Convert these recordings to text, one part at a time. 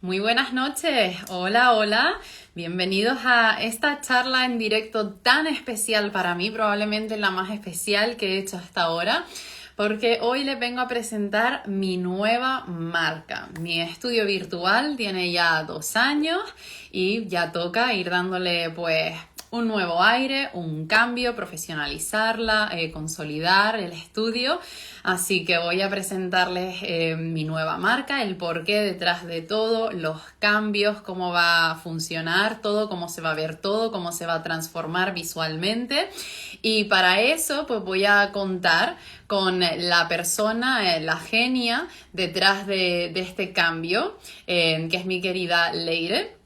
Muy buenas noches, hola, hola, bienvenidos a esta charla en directo tan especial para mí, probablemente la más especial que he hecho hasta ahora, porque hoy les vengo a presentar mi nueva marca. Mi estudio virtual tiene ya 2 años y ya toca ir dándole pues un nuevo aire, un cambio, profesionalizarla, consolidar el estudio. Así que voy a presentarles mi nueva marca, el porqué detrás de todo, los cambios, cómo va a funcionar todo, cómo se va a ver todo, cómo se va a transformar visualmente. Y para eso pues voy a contar con la persona, la genia detrás de este cambio, que es mi querida Leire.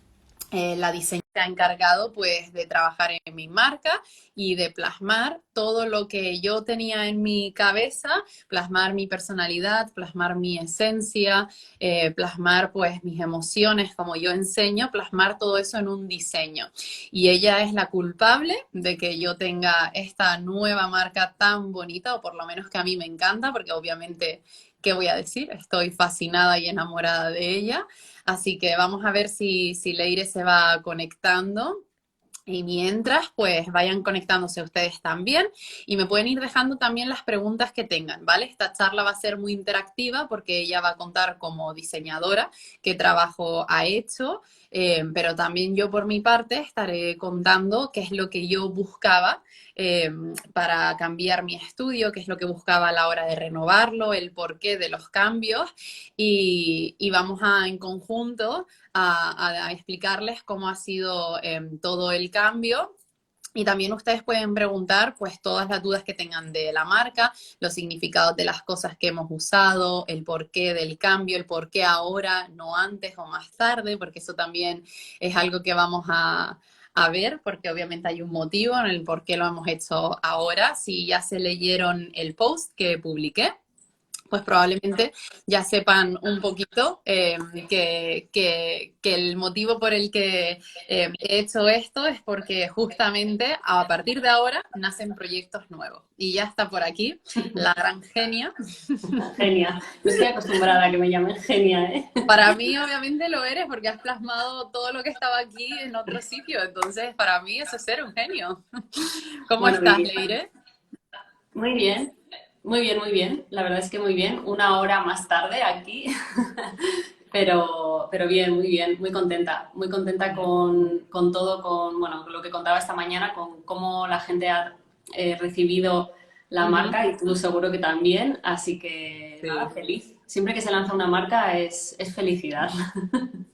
La diseñadora se ha encargado pues de trabajar en mi marca y de plasmar todo lo que yo tenía en mi cabeza, plasmar mi personalidad, plasmar mi esencia, plasmar pues mis emociones como yo enseño, plasmar todo eso en un diseño. Y ella es la culpable de que yo tenga esta nueva marca tan bonita, o por lo menos que a mí me encanta, porque obviamente, ¿qué voy a decir? Estoy fascinada y enamorada de ella. Así que vamos a ver si Leire se va conectando. Y mientras, pues vayan conectándose ustedes también y me pueden ir dejando también las preguntas que tengan, ¿vale? Esta charla va a ser muy interactiva porque ella va a contar como diseñadora qué trabajo ha hecho, pero también yo por mi parte estaré contando qué es lo que yo buscaba eh, para cambiar mi estudio, qué es lo que buscaba a la hora de renovarlo, el porqué de los cambios y vamos a en conjunto a explicarles cómo ha sido todo el cambio. Y también ustedes pueden preguntar pues todas las dudas que tengan de la marca, los significados de las cosas que hemos usado, el porqué del cambio, el porqué ahora, no antes o más tarde, porque eso también es algo que vamos a ver, porque obviamente hay un motivo en el por qué lo hemos hecho ahora. Si ya se leyeron el post que publiqué, pues probablemente ya sepan un poquito que el motivo por el que he hecho esto es porque justamente a partir de ahora nacen proyectos nuevos. Y ya está por aquí la gran genia. Genia. No estoy acostumbrada a que me llamen genia, ¿eh? Para mí obviamente lo eres porque has plasmado todo lo que estaba aquí en otro sitio. Entonces para mí eso es ser un genio. ¿Cómo Bueno, estás, Vivi. Leire? Muy bien, muy bien, muy bien. La verdad es que muy bien. Una hora más tarde aquí, pero bien, muy bien, muy contenta con todo, bueno, con lo que contaba esta mañana, con cómo la gente ha recibido la Uh -huh. marca y tú seguro que también. Así que nada, Sí. feliz. Siempre que se lanza una marca es felicidad.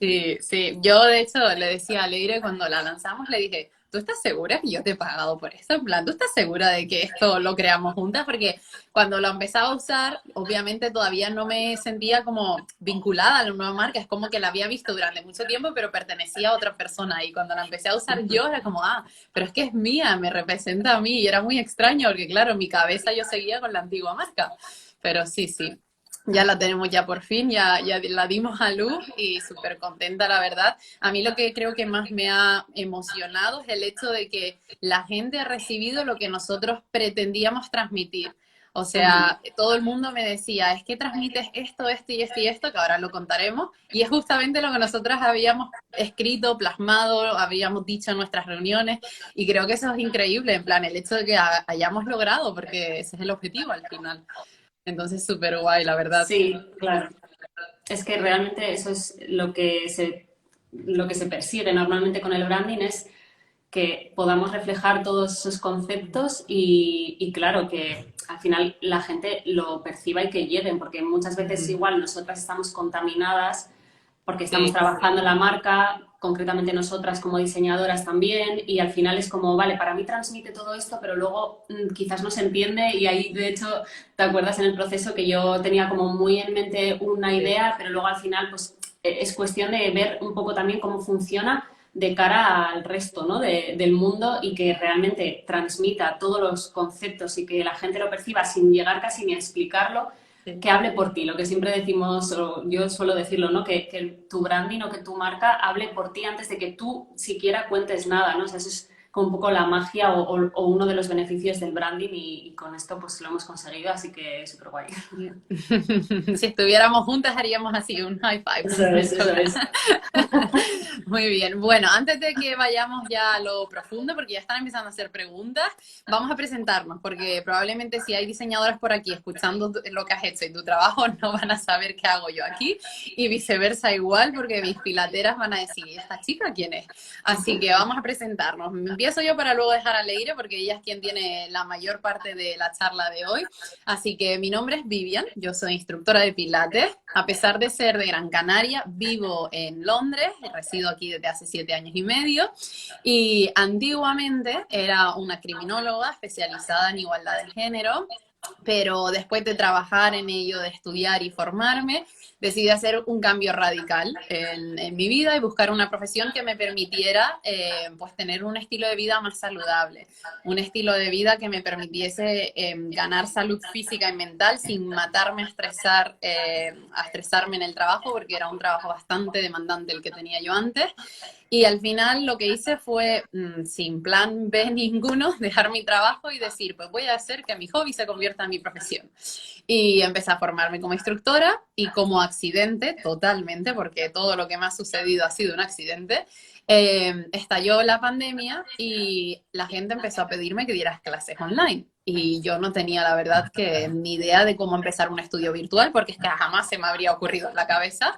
Sí, sí. Yo de hecho le decía a Leire cuando la lanzamos, le dije, ¿tú estás segura que yo te he pagado por esto? En plan, ¿tú estás segura de que esto lo creamos juntas? Porque cuando lo empezaba a usar, obviamente todavía no me sentía como vinculada a la nueva marca. Es como que la había visto durante mucho tiempo, pero pertenecía a otra persona. Y cuando la empecé a usar yo, era como, pero es que es mía, me representa a mí. Y era muy extraño porque, claro, en mi cabeza yo seguía con la antigua marca. Pero sí, sí. Ya la tenemos ya por fin, ya la dimos a luz y súper contenta, la verdad. A mí lo que creo que más me ha emocionado es el hecho de que la gente ha recibido lo que nosotros pretendíamos transmitir. O sea, todo el mundo me decía, es que transmites esto, esto y esto y esto, que ahora lo contaremos. Y es justamente lo que nosotras habíamos escrito, plasmado, habíamos dicho en nuestras reuniones. Y creo que eso es increíble, en plan, el hecho de que hayamos logrado, porque ese es el objetivo al final. Entonces, súper guay, la verdad. Sí, claro. Es que realmente eso es lo que se persigue normalmente con el branding es que podamos reflejar todos esos conceptos y claro, que al final la gente lo perciba y que lleguen, porque muchas veces igual nosotras estamos contaminadas porque estamos Sí, trabajando en la marca, concretamente nosotras como diseñadoras también, y al final es como, vale, para mí transmite todo esto, pero luego quizás no se entiende y ahí, de hecho, ¿te acuerdas en el proceso que yo tenía como muy en mente una sí, idea, pero luego al final pues es cuestión de ver un poco también cómo funciona de cara al resto, ¿no? del mundo y que realmente transmita todos los conceptos y que la gente lo perciba sin llegar casi ni a explicarlo, sí. que hable por ti, lo que siempre decimos, o yo suelo decirlo, ¿no? Que tu branding o que tu marca hable por ti antes de que tú siquiera cuentes nada, ¿no? O sea, eso es como un poco la magia o uno de los beneficios del branding y con esto pues lo hemos conseguido, así que súper guay. Si estuviéramos juntas haríamos así un high five. Eso es, eso es. Muy bien. Bueno, antes de que vayamos ya a lo profundo, porque ya están empezando a hacer preguntas, vamos a presentarnos, porque probablemente si hay diseñadoras por aquí escuchando lo que has hecho y tu trabajo, no van a saber qué hago yo aquí, y viceversa igual, porque mis pilateras van a decir, ¿esta chica quién es? Así que vamos a presentarnos. Empiezo yo para luego dejar a Leire, porque ella es quien tiene la mayor parte de la charla de hoy. Así que mi nombre es Vivian, yo soy instructora de Pilates. A pesar de ser de Gran Canaria, vivo en Londres, resido aquí desde hace 7 años y medio, y antiguamente era una criminóloga especializada en igualdad de género, pero después de trabajar en ello, de estudiar y formarme, decidí hacer un cambio radical en mi vida y buscar una profesión que me permitiera pues tener un estilo de vida más saludable, un estilo de vida que me permitiese ganar salud física y mental sin matarme a estresarme en el trabajo, porque era un trabajo bastante demandante el que tenía yo antes. Y al final lo que hice fue, sin plan B ninguno, dejar mi trabajo y decir, pues voy a hacer que mi hobby se convierta en mi profesión. Y empecé a formarme como instructora y como accidente, totalmente, porque todo lo que me ha sucedido ha sido un accidente. Estalló la pandemia y la gente empezó a pedirme que dieras clases online. Y yo no tenía, la verdad, que ni idea de cómo empezar un estudio virtual, porque es que jamás se me habría ocurrido en la cabeza.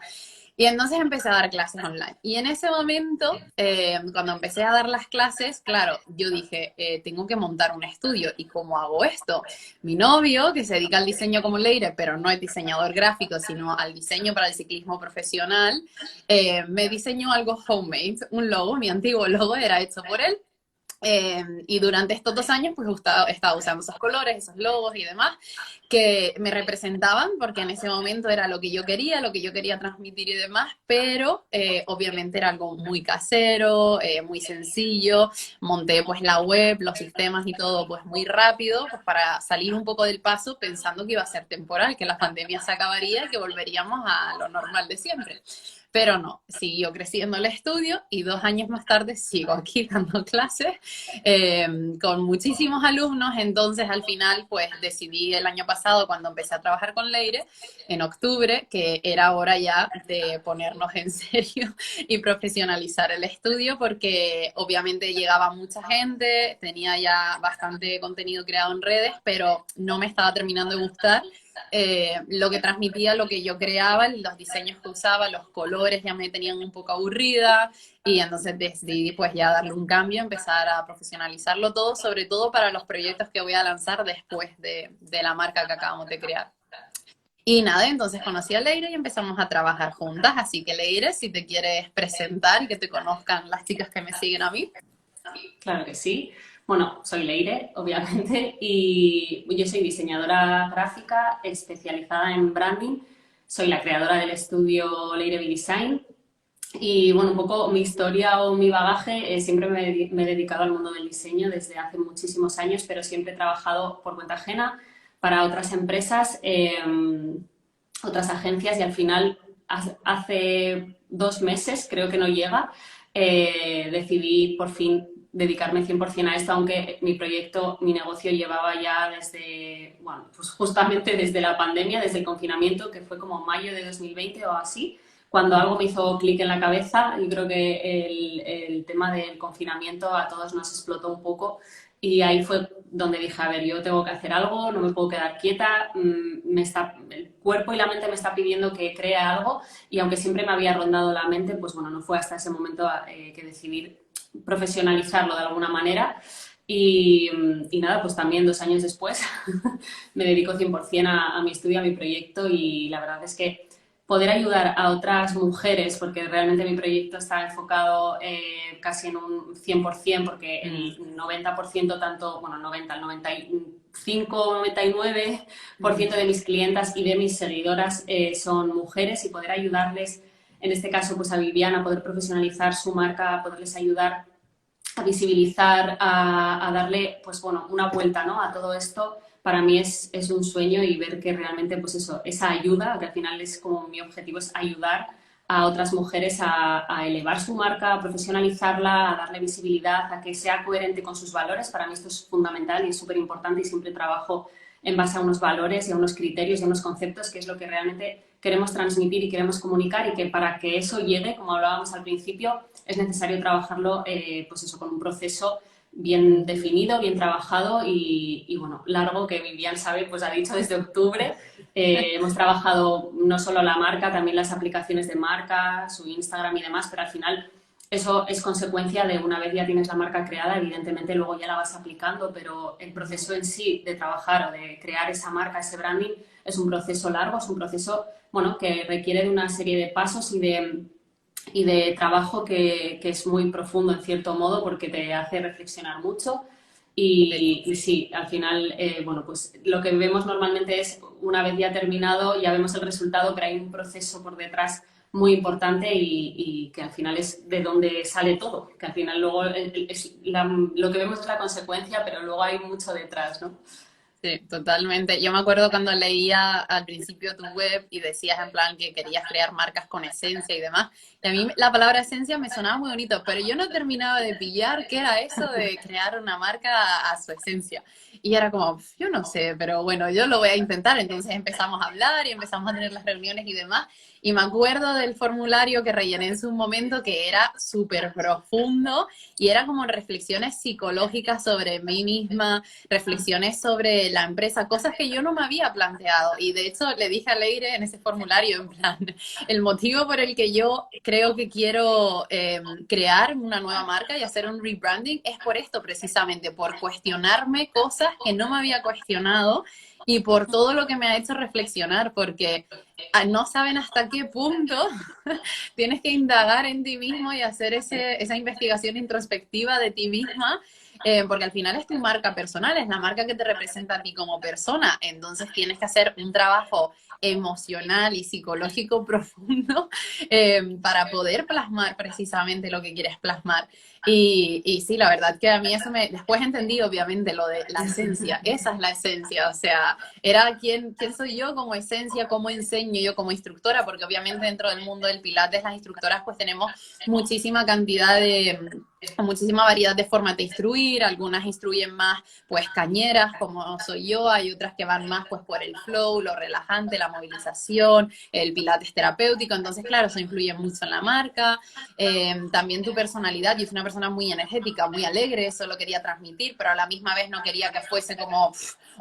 Y entonces empecé a dar clases online. Y en ese momento, cuando empecé a dar las clases, claro, yo dije, tengo que montar un estudio. ¿Y cómo hago esto? Mi novio, que se dedica al diseño como Leire, pero no es diseñador gráfico, sino al diseño para el ciclismo profesional, me diseñó algo homemade, un logo, mi antiguo logo era hecho por él. Y durante estos 2 años, pues estaba usando esos colores, esos logos y demás, que me representaban, porque en ese momento era lo que yo quería transmitir y demás, pero obviamente era algo muy casero, muy sencillo. Monté pues la web, los sistemas y todo pues muy rápido, pues para salir un poco del paso pensando que iba a ser temporal, que la pandemia se acabaría y que volveríamos a lo normal de siempre. Pero no, siguió creciendo el estudio y 2 años más tarde sigo aquí dando clases con muchísimos alumnos. Entonces al final pues decidí el año pasado, cuando empecé a trabajar con Leire, en octubre, que era hora ya de ponernos en serio y profesionalizar el estudio, porque obviamente llegaba mucha gente, tenía ya bastante contenido creado en redes, pero no me estaba terminando de gustar lo que transmitía, lo que yo creaba, los diseños que usaba, los colores ya me tenían un poco aburrida, y entonces decidí pues ya darle un cambio, empezar a profesionalizarlo todo, sobre todo para los proyectos que voy a lanzar después de la marca que acabamos de crear. Y nada, entonces conocí a Leire y empezamos a trabajar juntas, así que Leire, si te quieres presentar y que te conozcan las chicas que me siguen a mí. Claro que sí. Bueno, soy Leire, obviamente, y yo soy diseñadora gráfica especializada en branding. Soy la creadora del estudio Leire Design. Y bueno, un poco mi historia o mi bagaje, siempre me he dedicado al mundo del diseño desde hace muchísimos años, pero siempre he trabajado por cuenta ajena para otras empresas, otras agencias, y al final, hace 2 meses, creo que no llega, decidí por fin dedicarme 100% a esto, aunque mi proyecto, mi negocio llevaba ya desde, bueno, pues justamente desde la pandemia, desde el confinamiento, que fue como mayo de 2020 o así, cuando algo me hizo clic en la cabeza. Yo creo que el tema del confinamiento a todos nos explotó un poco, y ahí fue donde dije, a ver, yo tengo que hacer algo, no me puedo quedar quieta, el cuerpo y la mente me está pidiendo que cree algo, y aunque siempre me había rondado la mente, pues bueno, no fue hasta ese momento que decidí profesionalizarlo de alguna manera. Y nada, pues también 2 años después me dedico 100% a mi estudio, a mi proyecto, y la verdad es que poder ayudar a otras mujeres, porque realmente mi proyecto está enfocado casi en un 100%, porque el 90%, tanto, bueno, 90, el 95, 99% de mis clientas y de mis seguidoras son mujeres, y poder ayudarles, en este caso pues a Viviana, a poder profesionalizar su marca, a poderles ayudar a visibilizar, a darle pues bueno, una vuelta, ¿no?, a todo esto. Para mí es un sueño, y ver que realmente, pues eso, esa ayuda, que al final es como mi objetivo, es ayudar a otras mujeres a elevar su marca, a profesionalizarla, a darle visibilidad, a que sea coherente con sus valores. Para mí esto es fundamental y es súper importante y siempre trabajo en base a unos valores y a unos criterios y a unos conceptos, que es lo que realmente queremos transmitir y queremos comunicar, y que para que eso llegue, como hablábamos al principio, es necesario trabajarlo pues eso, con un proceso bien definido, bien trabajado y bueno, largo, que Vivian sabe, pues ha dicho desde octubre. Hemos trabajado no solo la marca, también las aplicaciones de marca, su Instagram y demás, pero al final eso es consecuencia de una vez ya tienes la marca creada, evidentemente luego ya la vas aplicando, pero el proceso en sí de trabajar o de crear esa marca, ese branding, es un proceso largo, es un proceso, bueno, que requiere de una serie de pasos y de trabajo que es muy profundo en cierto modo, porque te hace reflexionar mucho. Y sí, al final, bueno, pues lo que vemos normalmente es, una vez ya terminado, ya vemos el resultado, pero hay un proceso por detrás muy importante y que al final es de donde sale todo, que al final luego lo que vemos es la consecuencia, pero luego hay mucho detrás, ¿no? Sí, totalmente. Yo me acuerdo cuando leía al principio tu web y decías en plan que querías crear marcas con esencia y demás. Y a mí la palabra esencia me sonaba muy bonito, pero yo no terminaba de pillar qué era eso de crear una marca a su esencia. Y era como, yo no sé, pero bueno, yo lo voy a intentar. Entonces empezamos a hablar y empezamos a tener las reuniones y demás. Y me acuerdo del formulario que rellené en su momento, que era súper profundo y era como reflexiones psicológicas sobre mí misma, reflexiones sobre la empresa, cosas que yo no me había planteado. Y de hecho le dije a Leire en ese formulario, en plan, el motivo por el que yo creo que quiero crear una nueva marca y hacer un rebranding es por esto precisamente, por cuestionarme cosas que no me había cuestionado y por todo lo que me ha hecho reflexionar, porque no saben hasta qué punto tienes que indagar en ti mismo y hacer esa investigación introspectiva de ti misma, porque al final es tu marca personal, es la marca que te representa a ti como persona. Entonces tienes que hacer un trabajo emocional y psicológico profundo para poder plasmar precisamente lo que quieres plasmar. Y sí, la verdad que a mí eso después entendí obviamente lo de la esencia, esa es la esencia, o sea, era quién soy yo como esencia, cómo enseño yo como instructora, porque obviamente dentro del mundo del Pilates las instructoras pues tenemos muchísima cantidad muchísima variedad de formas de instruir, algunas instruyen más pues cañeras como soy yo, hay otras que van más pues por el flow, lo relajante, la movilización, el Pilates terapéutico, entonces claro, eso influye mucho en la marca, también tu personalidad. Yo soy una persona muy energética, muy alegre, eso lo quería transmitir, pero a la misma vez no quería que fuese como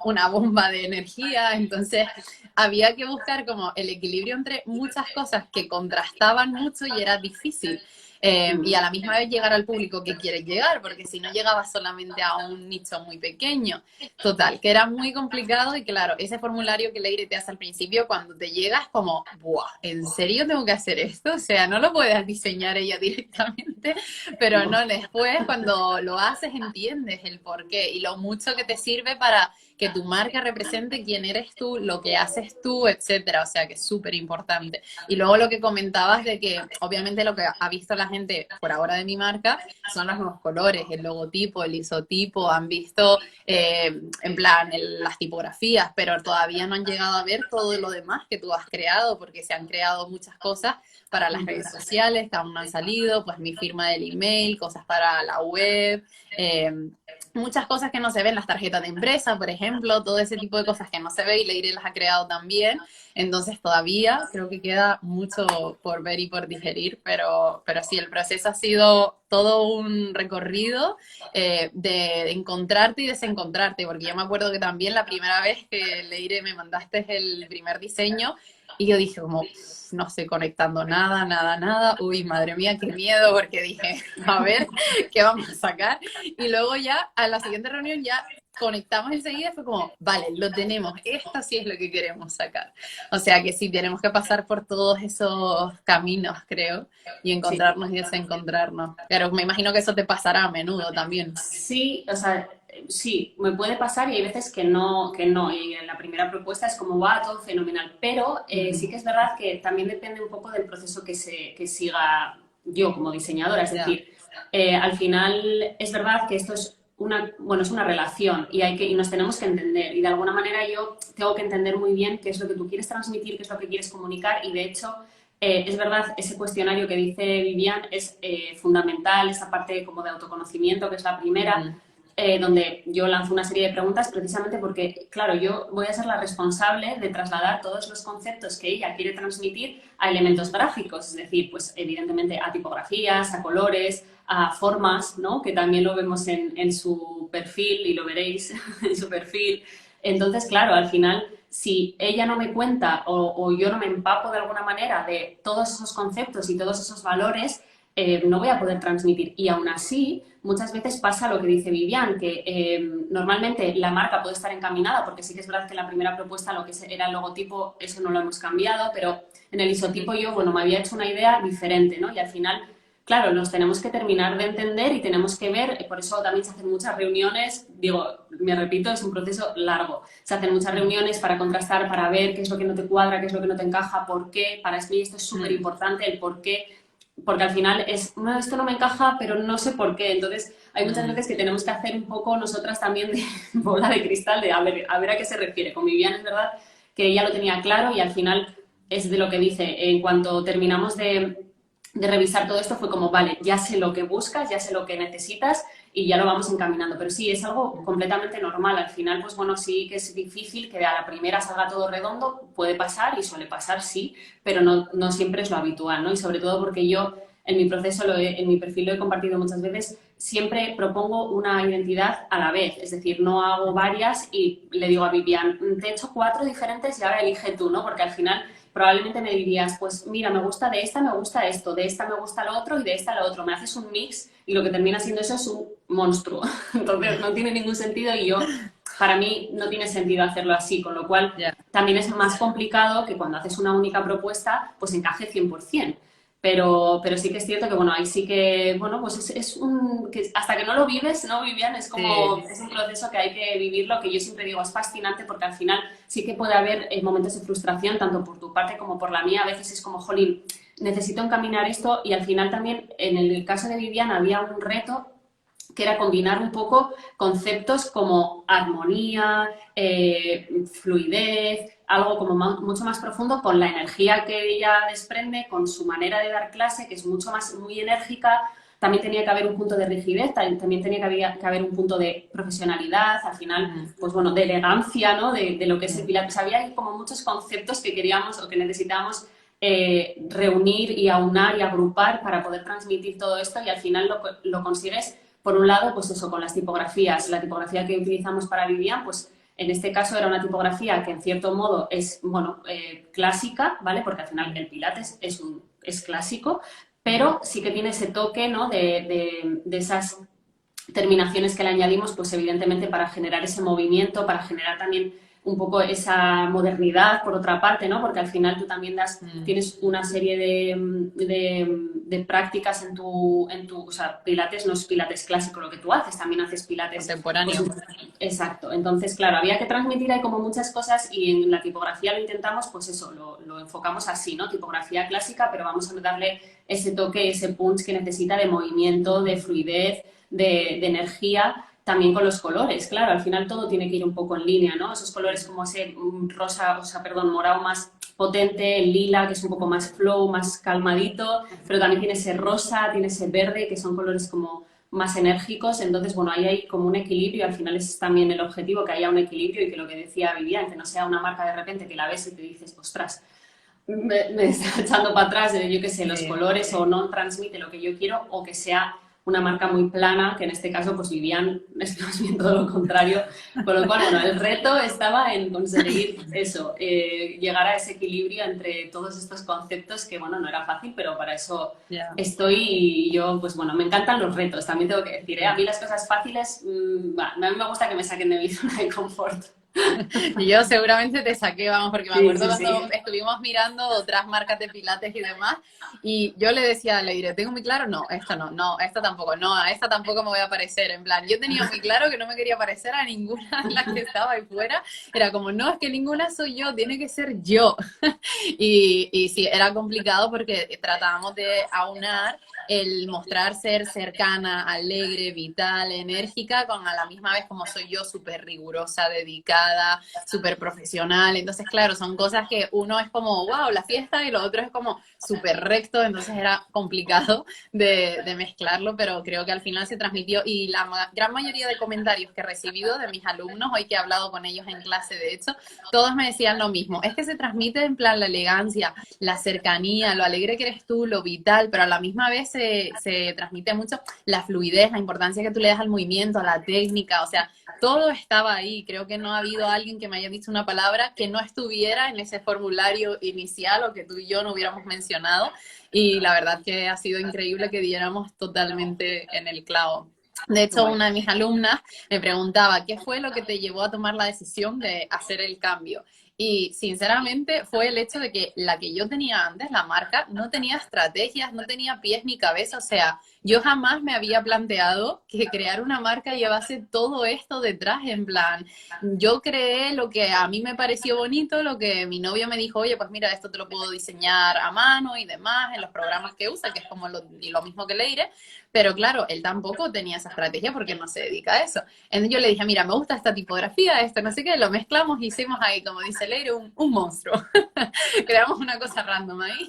una bomba de energía, entonces había que buscar como el equilibrio entre muchas cosas que contrastaban mucho y era difícil. Y a la misma vez llegar al público que quieres llegar, porque si no llegabas solamente a un nicho muy pequeño. Total, que era muy complicado y claro, ese formulario que Leire te hace al principio, cuando te llegas como, ¡buah! ¿En serio tengo que hacer esto? O sea, no lo puedes diseñar ella directamente, pero no, después cuando lo haces entiendes el porqué y lo mucho que te sirve para que tu marca represente quién eres tú, lo que haces tú, etcétera. O sea, que es súper importante. Y luego lo que comentabas de que obviamente lo que ha visto la gente por ahora de mi marca son los nuevos colores, el logotipo, el isotipo, han visto en plan las tipografías, pero todavía no han llegado a ver todo lo demás que tú has creado, porque se han creado muchas cosas para las redes sociales que aún no han salido, pues mi firma del email, cosas para la web, muchas cosas que no se ven, las tarjetas de empresa, por ejemplo, todo ese tipo de cosas que no se ve y Leire las ha creado también. Entonces todavía creo que queda mucho por ver y por digerir, pero sí, el proceso ha sido todo un recorrido de encontrarte y desencontrarte, porque yo me acuerdo que también la primera vez que Leire me mandaste el primer diseño y yo dije como, no sé, conectando nada, nada, nada, uy, madre mía, qué miedo, porque dije, a ver, ¿qué vamos a sacar? Y luego ya, a la siguiente reunión ya conectamos enseguida, fue como, vale, lo tenemos, esto sí es lo que queremos sacar. O sea que sí, tenemos que pasar por todos esos caminos, creo, y encontrarnos y desencontrarnos. Pero me imagino que eso te pasará a menudo también. Sí, o sea, sí, me puede pasar y hay veces que no. Y en la primera propuesta es como va todo fenomenal. Pero sí que es verdad que también depende un poco del proceso que siga yo como diseñadora. Es decir, al final es verdad que esto es bueno, es una relación y nos tenemos que entender. Y de alguna manera yo tengo que entender muy bien qué es lo que tú quieres transmitir, qué es lo que quieres comunicar. Y de hecho, Es verdad, ese cuestionario que dice Vivian es fundamental, esa parte como de autoconocimiento, que es la primera, Ujú. donde yo lanzo una serie de preguntas precisamente porque, claro, yo voy a ser la responsable de trasladar todos los conceptos que ella quiere transmitir a elementos gráficos, es decir, pues evidentemente a tipografías, a colores, a formas, ¿no? Que también lo vemos en su perfil y lo veréis en su perfil. Entonces, claro, al final, si ella no me cuenta o yo no me empapo de alguna manera de todos esos conceptos y todos esos valores, no voy a poder transmitir. Y aún así, muchas veces pasa lo que dice Vivian, que normalmente la marca puede estar encaminada, porque sí que es verdad que en la primera propuesta lo que era el logotipo, eso no lo hemos cambiado, pero en el isotipo yo, bueno, me había hecho una idea diferente, ¿no? Y al final, claro, nos tenemos que terminar de entender y tenemos que ver, por eso también se hacen muchas reuniones, digo, me repito, es un proceso largo. Se hacen muchas reuniones para contrastar, para ver qué es lo que no te cuadra, qué es lo que no te encaja, por qué. Para mí esto es súper importante, el por qué, porque al final es, no, esto no me encaja, pero no sé por qué. Entonces, hay muchas veces que tenemos que hacer un poco nosotras también de bola de cristal, de a ver a qué se refiere. Con Vivian es verdad que ella lo tenía claro y al final es de lo que dice. En cuanto terminamos de revisar todo esto, fue como, vale, ya sé lo que buscas, ya sé lo que necesitas y ya lo vamos encaminando. Pero sí, es algo completamente normal. Al final, pues bueno, sí que es difícil que a la primera salga todo redondo, puede pasar y suele pasar, sí, pero no, no siempre es lo habitual, ¿no? Y sobre todo porque yo en mi proceso, en mi perfil lo he compartido muchas veces, siempre propongo una identidad a la vez, es decir, no hago varias y le digo a Vivian, te he hecho 4 diferentes y ahora elige tú, ¿no? Porque al final probablemente me dirías, pues mira, me gusta de esta, me gusta esto, de esta me gusta lo otro y de esta lo otro. Me haces un mix y lo que termina siendo eso es un monstruo. Entonces no tiene ningún sentido y yo, para mí, no tiene sentido hacerlo así, con lo cual Ya. también es más complicado que cuando haces una única propuesta, pues encaje 100%. Pero sí que es cierto que, bueno, ahí sí que, bueno, pues es un, que hasta que no lo vives, ¿no, Vivian? Es como, Sí. es un proceso que hay que vivirlo, que yo siempre digo, es fascinante porque al final sí que puede haber momentos de frustración, tanto por tu parte como por la mía. A veces es como, jolín, necesito encaminar esto y al final también, en el caso de Vivian, había un reto que era combinar un poco conceptos como armonía, fluidez, algo como mucho más profundo con la energía que ella desprende, con su manera de dar clase, que es mucho más, muy enérgica. También tenía que haber un punto de rigidez, también tenía que haber un punto de profesionalidad, al final, Ujú. pues bueno, de elegancia, ¿no? De lo que es el Ujú. Pilates. Había como muchos conceptos que queríamos o que necesitábamos reunir y aunar y agrupar para poder transmitir todo esto y al final lo consigues por un lado, pues eso, con las tipografías. La tipografía que utilizamos para Vivian, pues en este caso era una tipografía que en cierto modo es, bueno, clásica, ¿vale? Porque al final el Pilates es clásico, Ujú. pero sí que tiene ese toque, ¿no? De esas terminaciones que le añadimos, pues evidentemente para generar ese movimiento, para generar también un poco esa modernidad, por otra parte, ¿no? Porque al final tú también Mm. tienes una serie de prácticas o sea, pilates no es pilates clásico lo que tú haces, también haces pilates, pues, Contemporáneo. exacto. Entonces, claro, había que transmitir ahí como muchas cosas y en la tipografía lo intentamos, pues eso, lo enfocamos así, ¿no? Tipografía clásica, pero vamos a darle ese toque, ese punch que necesita de movimiento, de fluidez, de energía, también con los colores, claro, al final todo tiene que ir un poco en línea, ¿no? Esos colores como ese rosa, o sea, perdón, morado más potente, el lila, que es un poco más flow, más calmadito, pero también tiene ese rosa, tiene ese verde, que son colores como más enérgicos, entonces, bueno, ahí hay como un equilibrio, al final es también el objetivo, que haya un equilibrio y que lo que decía Vivian, que no sea una marca de repente que la ves y te dices, ostras, me está echando para atrás, yo qué sé, los Sí. colores o no transmite lo que yo quiero o que sea una marca muy plana, que en este caso pues Vivian es más bien todo lo contrario, con lo cual, bueno, el reto estaba en conseguir eso, llegar a ese equilibrio entre todos estos conceptos que, bueno, no era fácil, pero para eso Ya. estoy y yo, pues bueno, me encantan los retos, también tengo que decir, ¿eh? A Sí. mí las cosas fáciles, a mí me gusta que me saquen de mi zona de confort. Y yo seguramente te saqué, vamos, porque me Sí, acuerdo sí, cuando sí. estuvimos mirando otras marcas de pilates y demás, y yo le decía a Leire, ¿tengo muy claro? No, esta no, no, esta tampoco, no, a esta tampoco me voy a parecer. En plan, yo tenía muy claro que no me quería parecer a ninguna de las que estaba ahí fuera. Era como, no, es que ninguna soy yo, tiene que ser yo. Y sí, era complicado porque tratábamos de aunar el mostrar ser cercana, alegre, vital, enérgica, con a la misma vez como soy yo, súper rigurosa, dedicada, súper profesional. Entonces, claro, son cosas que uno es como, wow, la fiesta, y lo otro es como súper recto, entonces era complicado de mezclarlo, pero creo que al final se transmitió y la gran mayoría de comentarios que he recibido de mis alumnos, hoy que he hablado con ellos en clase, de hecho, todos me decían lo mismo, es que se transmite en plan la elegancia, la cercanía, lo alegre que eres tú, lo vital, pero a la misma vez se transmite mucho la fluidez, la importancia que tú le das al movimiento, a la técnica, o sea, todo estaba ahí. Creo que no ha habido alguien que me haya dicho una palabra que no estuviera en ese formulario inicial o que tú y yo no hubiéramos mencionado. Y la verdad que ha sido increíble que diéramos totalmente en el clavo. De Qué hecho, guay. una de mis alumnas me preguntaba, ¿qué fue lo que te llevó a tomar la decisión de hacer el cambio? Y sinceramente fue el hecho de que la que yo tenía antes, la marca, no tenía estrategias, no tenía pies ni cabeza. O sea, yo jamás me había planteado que crear una marca llevase todo esto detrás, en plan, yo creé lo que a mí me pareció bonito, lo que mi novio me dijo, oye, pues mira, esto te lo puedo diseñar a mano y demás, en los programas que usa, que es como lo mismo que Leire, pero claro, él tampoco tenía esa estrategia porque no se dedica a eso. Entonces yo le dije, mira, me gusta esta tipografía, esto, no sé qué, lo mezclamos y hicimos ahí, como dice Leire, un monstruo. Creamos una cosa random ahí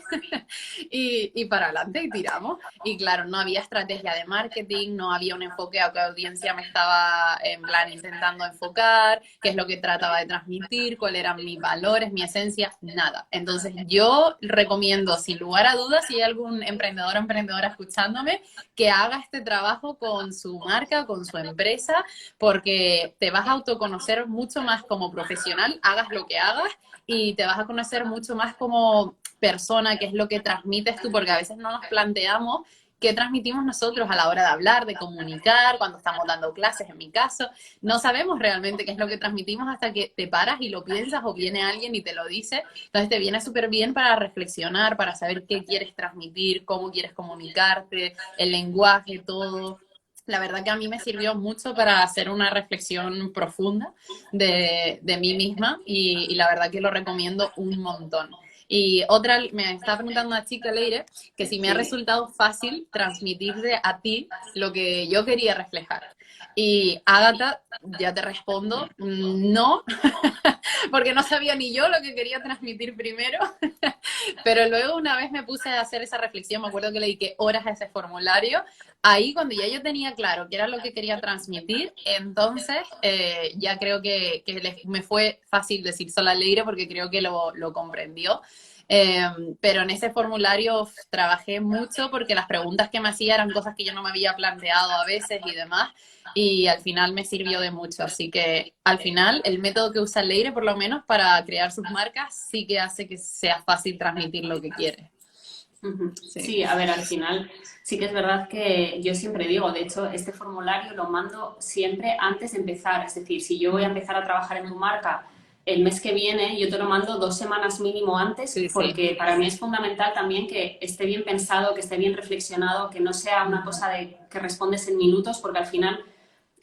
y para adelante y tiramos. Y claro, no había estrategia de marketing, no había un enfoque a qué audiencia me estaba en plan intentando enfocar, qué es lo que trataba de transmitir, cuáles eran mis valores, mi esencia, nada. Entonces yo recomiendo, sin lugar a dudas, si hay algún emprendedor o emprendedora escuchándome, que haga este trabajo con su marca, con su empresa, porque te vas a autoconocer mucho más como profesional, hagas lo que hagas, y te vas a conocer mucho más como persona, qué es lo que transmites tú, porque a veces no nos planteamos qué transmitimos nosotros a la hora de hablar, de comunicar, cuando estamos dando clases, en mi caso. No sabemos realmente qué es lo que transmitimos hasta que te paras y lo piensas o viene alguien y te lo dice. Entonces te viene súper bien para reflexionar, para saber qué quieres transmitir, cómo quieres comunicarte, el lenguaje, todo. La verdad que a mí me sirvió mucho para hacer una reflexión profunda de mí misma y la verdad que lo recomiendo un montón. Y otra, me estaba preguntando una chica, Leire, que si me ha Sí. resultado fácil transmitirte a ti lo que yo quería reflejar. Y Ágata, ya te respondo, no, porque no sabía ni yo lo que quería transmitir primero, pero luego una vez me puse a hacer esa reflexión, me acuerdo que le dediqué horas a ese formulario, ahí cuando ya yo tenía claro qué era lo que quería transmitir, entonces ya creo que me fue fácil decir sola Leire porque creo que lo comprendió. Eh, pero en ese formulario trabajé mucho porque las preguntas que me hacía eran cosas que yo no me había planteado a veces y demás, y al final me sirvió de mucho. Así que al final el método que usa Leire, por lo menos para crear sus marcas, sí que hace que sea fácil transmitir lo que quiere. Sí. Sí, a ver, al final sí que es verdad que yo siempre digo, de hecho, este formulario lo mando siempre antes de empezar. Es decir, si yo voy a empezar a trabajar en tu marca el mes que viene, yo te lo mando 2 semanas mínimo antes, Sí, sí. porque para mí es fundamental también que esté bien pensado, que esté bien reflexionado, que no sea una cosa de que respondes en minutos, porque al final,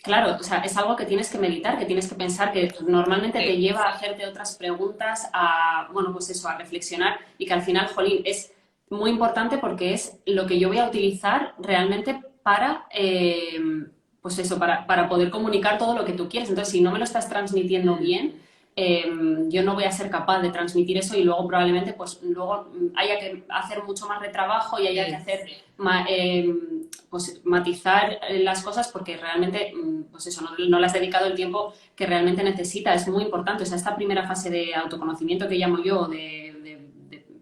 claro, o sea, es algo que tienes que meditar, que tienes que pensar, que normalmente te Sí. lleva a hacerte otras preguntas, a, bueno, pues eso, a reflexionar y que al final, jolín, es muy importante porque es lo que yo voy a utilizar realmente para, pues eso, para poder comunicar todo lo que tú quieres. Entonces, si no me lo estás transmitiendo Mm. bien, yo no voy a ser capaz de transmitir eso y luego probablemente pues luego haya que hacer mucho más retrabajo y haya que Sí. hacer pues matizar las cosas porque realmente pues eso no le has dedicado el tiempo que realmente necesita. Es muy importante. O sea, esta primera fase de autoconocimiento que llamo yo, de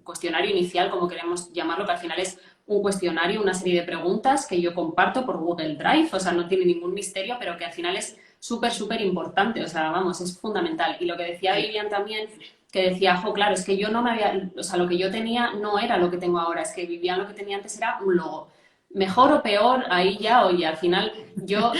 cuestionario inicial, como queremos llamarlo, que al final es un cuestionario, una serie de preguntas que yo comparto por Google Drive, o sea, no tiene ningún misterio, pero que al final es súper, súper importante, o sea, vamos, es fundamental. Y lo que decía Sí. Vivian también, que decía, jo, claro, es que yo no me había, o sea, lo que yo tenía no era lo que tengo ahora, es que Vivian lo que tenía antes era un logo. Mejor o peor, ahí ya, oye, al final yo,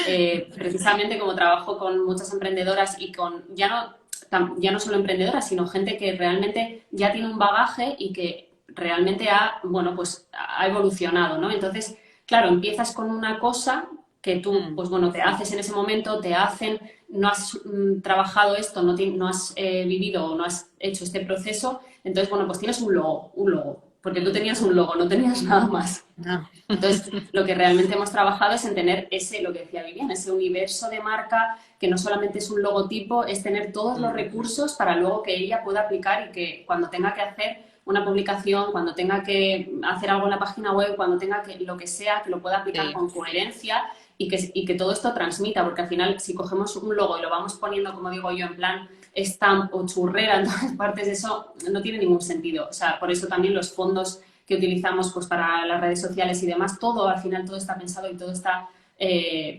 precisamente como trabajo con muchas emprendedoras y con, ya no solo emprendedoras, sino gente que realmente ya tiene un bagaje y que realmente ha, bueno, pues ha evolucionado, ¿no? Entonces, claro, empiezas con una cosa que tú, Mm. pues bueno, te haces en ese momento, te hacen, no has trabajado esto, no has vivido o no has hecho este proceso, entonces, bueno, pues tienes un logo, porque tú tenías un logo, no tenías nada más. No. Entonces, lo que realmente hemos trabajado es en tener ese, lo que decía Vivian, ese universo de marca que no solamente es un logotipo, es tener todos los recursos para luego que ella pueda aplicar y que cuando tenga que hacer una publicación, cuando tenga que hacer algo en la página web, cuando tenga que lo que sea, que lo pueda aplicar Sí, con coherencia y que todo esto transmita, porque al final si cogemos un logo y lo vamos poniendo, como digo yo, en plan stamp o churrera en todas partes, eso no tiene ningún sentido. O sea, por eso también los fondos que utilizamos pues para las redes sociales y demás, todo al final todo está pensado y todo está,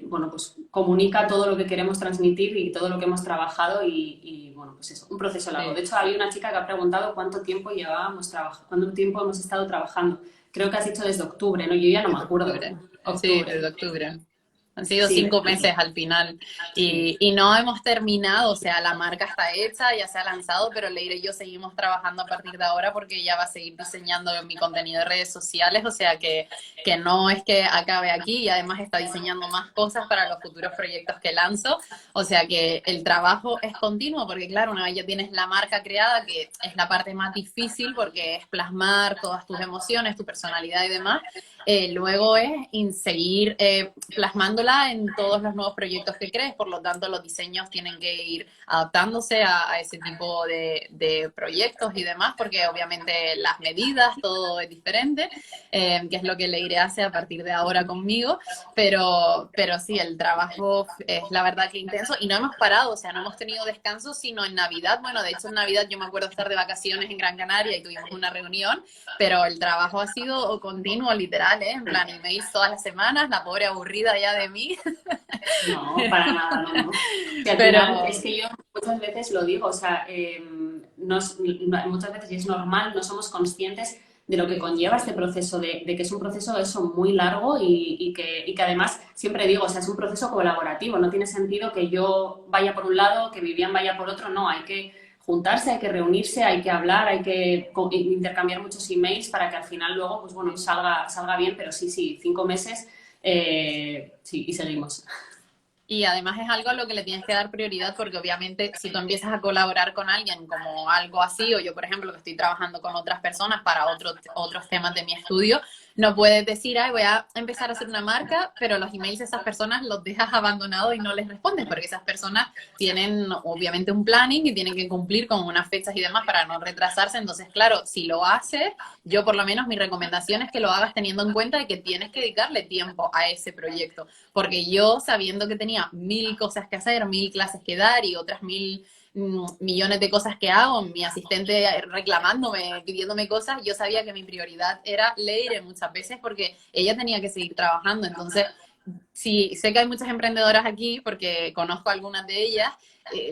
bueno, pues comunica todo lo que queremos transmitir y todo lo que hemos trabajado bueno, pues eso, un proceso largo. sí. De hecho, había una chica que ha preguntado cuánto tiempo llevábamos trabajando, cuánto tiempo hemos estado trabajando. Creo que has dicho desde octubre, ¿no? Yo ya no me Desde acuerdo. octubre. Sí, Octubre. desde octubre. Han sido Sí, 5 meses al final sí. y no hemos terminado, o sea, la marca está hecha, ya se ha lanzado, pero Leire y yo seguimos trabajando a partir de ahora porque ella va a seguir diseñando mi contenido de redes sociales, o sea que no es que acabe aquí y además está diseñando más cosas para los futuros proyectos que lanzo, o sea que el trabajo es continuo porque claro, una vez ya tienes la marca creada, que es la parte más difícil porque es plasmar todas tus emociones, tu personalidad y demás, luego es seguir plasmándola en todos los nuevos proyectos que crees, por lo tanto los diseños tienen que ir adaptándose a ese tipo de proyectos y demás, porque obviamente las medidas, todo es diferente, que es lo que Leire hace a partir de ahora conmigo, pero sí, el trabajo es la verdad que intenso y no hemos parado, o sea, no hemos tenido descanso, sino en Navidad, bueno, de hecho en Navidad yo me acuerdo estar de vacaciones en Gran Canaria y tuvimos una reunión, pero el trabajo ha sido continuo, literal, ¿eh? En plan, emails todas las semanas, la pobre aburrida ya de mí. No, para nada, no, no. Que al final Pero es que yo muchas veces lo digo, o sea, muchas veces y es normal, no somos conscientes de lo que conlleva este proceso, de que es un proceso eso muy largo y que además siempre digo, o sea, es un proceso colaborativo, no tiene sentido que yo vaya por un lado, que Vivian vaya por otro, no, hay que juntarse, hay que reunirse, hay que hablar, hay que intercambiar muchos emails para que al final luego, pues bueno, salga bien, pero sí, sí, 5 meses, sí, y seguimos. y además es algo a lo que le tienes que dar prioridad porque obviamente si tú empiezas a colaborar con alguien como algo así, o yo por ejemplo que estoy trabajando con otras personas para otros temas de mi estudio, no puedes decir, ay, voy a empezar a hacer una marca, pero los emails de esas personas los dejas abandonados y no les respondes porque esas personas tienen obviamente un planning y tienen que cumplir con unas fechas y demás para no retrasarse. Entonces, claro, si lo haces, yo por lo menos mi recomendación es que lo hagas teniendo en cuenta de que tienes que dedicarle tiempo a ese proyecto porque yo sabiendo que tenía 1000 cosas que hacer, 1000 clases que dar y otras 1000 millones de cosas que hago, mi asistente reclamándome, pidiéndome cosas, yo sabía que mi prioridad era Leire muchas veces porque ella tenía que seguir trabajando. Entonces, sí, sé que hay muchas emprendedoras aquí porque conozco algunas de ellas,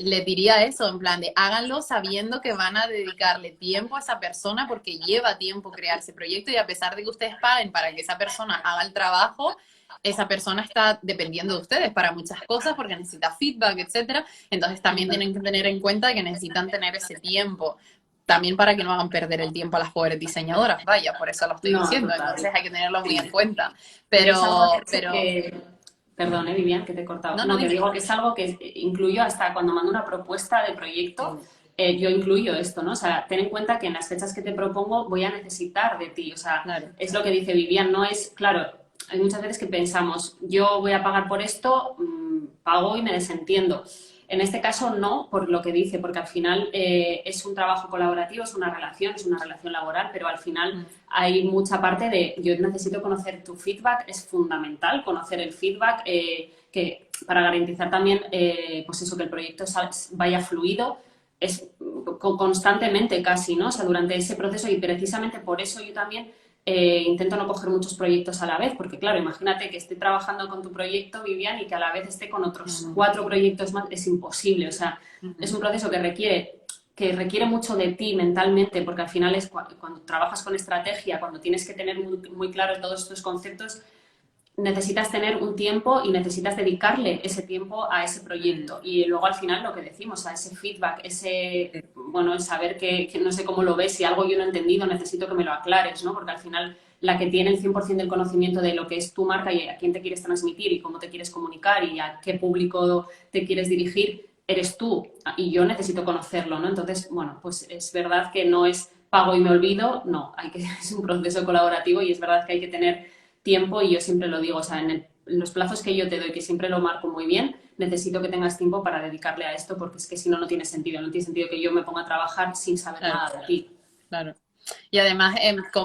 les diría eso, en plan de háganlo sabiendo que van a dedicarle tiempo a esa persona porque lleva tiempo crear ese proyecto y a pesar de que ustedes paguen para que esa persona haga el trabajo, esa persona está dependiendo de ustedes para muchas cosas porque necesita feedback, etcétera. Entonces también tienen que tener en cuenta que necesitan tener ese tiempo. También para que no hagan perder el tiempo a las pobres diseñadoras, vaya, por eso lo estoy No, diciendo. total. Entonces hay que tenerlo muy Sí. en cuenta. Yo es algo Pero, perdón, Vivian, que te he cortado. no, no, No, que dime. digo que es algo que incluyo hasta cuando mando una propuesta de proyecto, yo incluyo esto, ¿no? O sea, ten en cuenta que en las fechas que te propongo voy a necesitar de ti. O sea, Claro. es lo que dice Vivian, no es, claro, hay muchas veces que pensamos, yo voy a pagar por esto, pago y me desentiendo. En este caso no, por lo que dice, porque al final es un trabajo colaborativo, es una relación laboral, pero al final hay mucha parte de yo necesito conocer tu feedback, es fundamental conocer el feedback que para garantizar también pues eso, que el proyecto vaya fluido, es constantemente casi, ¿no? O sea, durante ese proceso y precisamente por eso yo también intento no coger muchos proyectos a la vez, porque claro, imagínate que esté trabajando con tu proyecto, Vivian, y que a la vez esté con otros 4 proyectos más, es imposible. O sea, es un proceso que requiere mucho de ti mentalmente, porque al final es cuando trabajas con estrategia, cuando tienes que tener muy, muy claros todos estos conceptos, necesitas tener un tiempo y necesitas dedicarle ese tiempo a ese proyecto. Y luego al final lo que decimos, a ese feedback, bueno, el saber que no sé cómo lo ves, si algo yo no he entendido, necesito que me lo aclares, ¿no? Porque al final la que tiene el 100% del conocimiento de lo que es tu marca y a quién te quieres transmitir y cómo te quieres comunicar y a qué público te quieres dirigir, eres tú y yo necesito conocerlo, ¿no? Entonces, bueno, pues es verdad que no es pago y me olvido, no, es un proceso colaborativo y es verdad que hay que tener tiempo y yo siempre lo digo, o sea, en los plazos que yo te doy, que siempre lo marco muy bien, necesito que tengas tiempo para dedicarle a esto porque es que si no, no tiene sentido. No tiene sentido que yo me ponga a trabajar sin saber Claro, nada de ti. claro. Y además,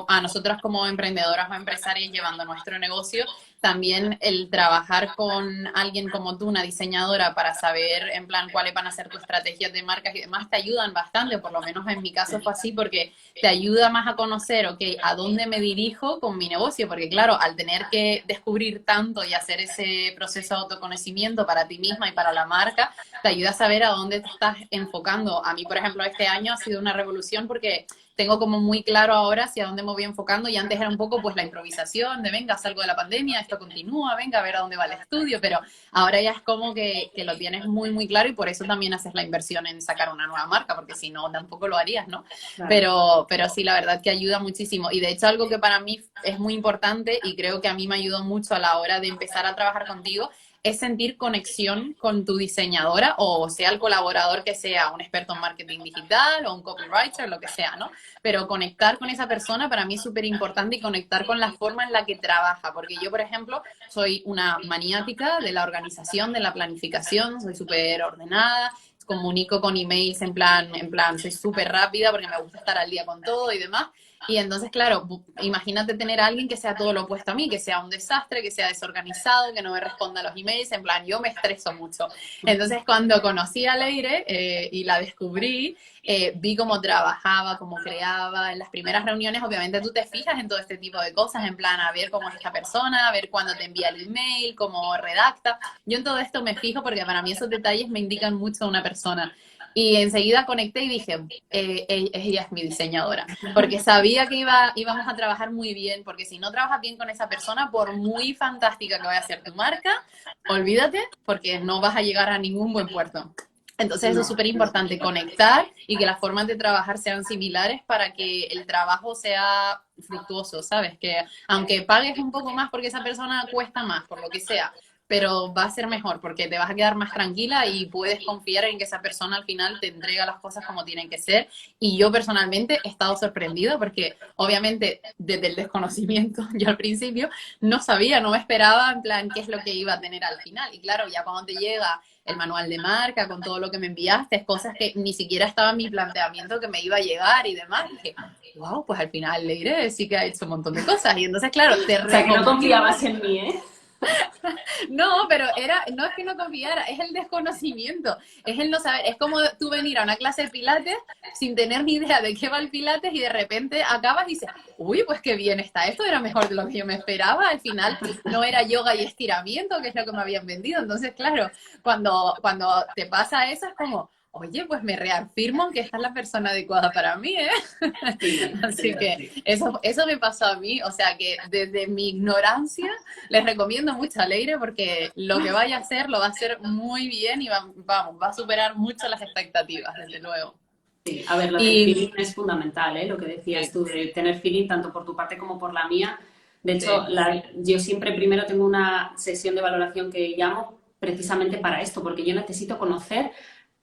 a nosotras como emprendedoras o empresarias llevando nuestro negocio, también el trabajar con alguien como tú, una diseñadora, para saber en plan cuáles van a ser tus estrategias de marcas y demás, te ayudan bastante, por lo menos en mi caso fue así, porque te ayuda más a conocer, ok, a dónde me dirijo con mi negocio, porque claro, al tener que descubrir tanto y hacer ese proceso de autoconocimiento para ti misma y para la marca, te ayuda a saber a dónde te estás enfocando. A mí, por ejemplo, este año ha sido una revolución porque tengo como muy claro ahora hacia dónde me voy enfocando y antes era un poco pues la improvisación de venga, salgo de la pandemia, esto continúa, venga, a ver a dónde va el estudio, pero ahora ya es como que lo tienes muy, muy claro y por eso también haces la inversión en sacar una nueva marca, porque si no, tampoco lo harías, ¿no? Claro. Pero sí, la verdad que ayuda muchísimo y de hecho algo que para mí es muy importante y creo que a mí me ayudó mucho a la hora de empezar a trabajar contigo es sentir conexión con tu diseñadora o sea el colaborador que sea un experto en marketing digital o un copywriter, lo que sea, ¿no? Pero conectar con esa persona para mí es súper importante y conectar con la forma en la que trabaja, porque yo, por ejemplo, soy una maniática de la organización, de la planificación, soy súper ordenada, comunico con emails en plan, soy súper rápida porque me gusta estar al día con todo y demás. Y entonces, claro, imagínate tener a alguien que sea todo lo opuesto a mí, que sea un desastre, que sea desorganizado, que no me responda a los emails, en plan, yo me estreso mucho. Entonces, cuando conocí a Leire y la descubrí, vi cómo trabajaba, cómo creaba. En las primeras reuniones, obviamente, tú te fijas en todo este tipo de cosas, en plan, a ver cómo es esta persona, a ver cuándo te envía el email, cómo redacta. Yo en todo esto me fijo porque para mí esos detalles me indican mucho a una persona. Y enseguida conecté y dije, ella es mi diseñadora, porque sabía que íbamos a trabajar muy bien, porque si no trabajas bien con esa persona, por muy fantástica que vaya a ser tu marca, olvídate, porque no vas a llegar a ningún buen puerto. Entonces eso es No, súper importante, conectar y que las formas de trabajar sean similares para que el trabajo sea fructuoso, ¿sabes? Que aunque pagues un poco más porque esa persona cuesta más, por lo que sea, pero va a ser mejor porque te vas a quedar más tranquila y puedes confiar en que esa persona al final te entrega las cosas como tienen que ser. Y yo personalmente he estado sorprendida porque obviamente desde el desconocimiento, yo al principio no sabía, no me esperaba en plan qué es lo que iba a tener al final. Y claro, ya cuando te llega el manual de marca con todo lo que me enviaste, cosas que ni siquiera estaba en mi planteamiento que me iba a llegar y demás, dije, wow, pues al final Leire sí que ha hecho un montón de cosas. Y entonces, claro, te o sea, que no reconfirma. confiabas en mí, ¿eh? No, pero no es que no confiara, es el desconocimiento, es el no saber, es como tú venir a una clase de pilates sin tener ni idea de qué va el pilates y de repente acabas y dices, uy, pues qué bien está, esto era mejor de lo que yo me esperaba, al final no era yoga y estiramiento, que es lo que me habían vendido, entonces claro, cuando te pasa eso es como, oye, pues me reafirmo que esta es la persona adecuada para mí, ¿eh? Sí, Así sí, que sí. eso me pasó a mí, o sea que desde mi ignorancia les recomiendo mucho a Leire porque lo que vaya a hacer lo va a hacer muy bien y vamos, va a superar mucho las expectativas, desde luego. Sí, a ver, lo del Y feeling es fundamental, ¿eh? Lo que decías sí, tú, de tener feeling tanto por tu parte como por la mía. De hecho, sí, yo siempre primero tengo una sesión de valoración que llamo precisamente para esto, porque yo necesito conocer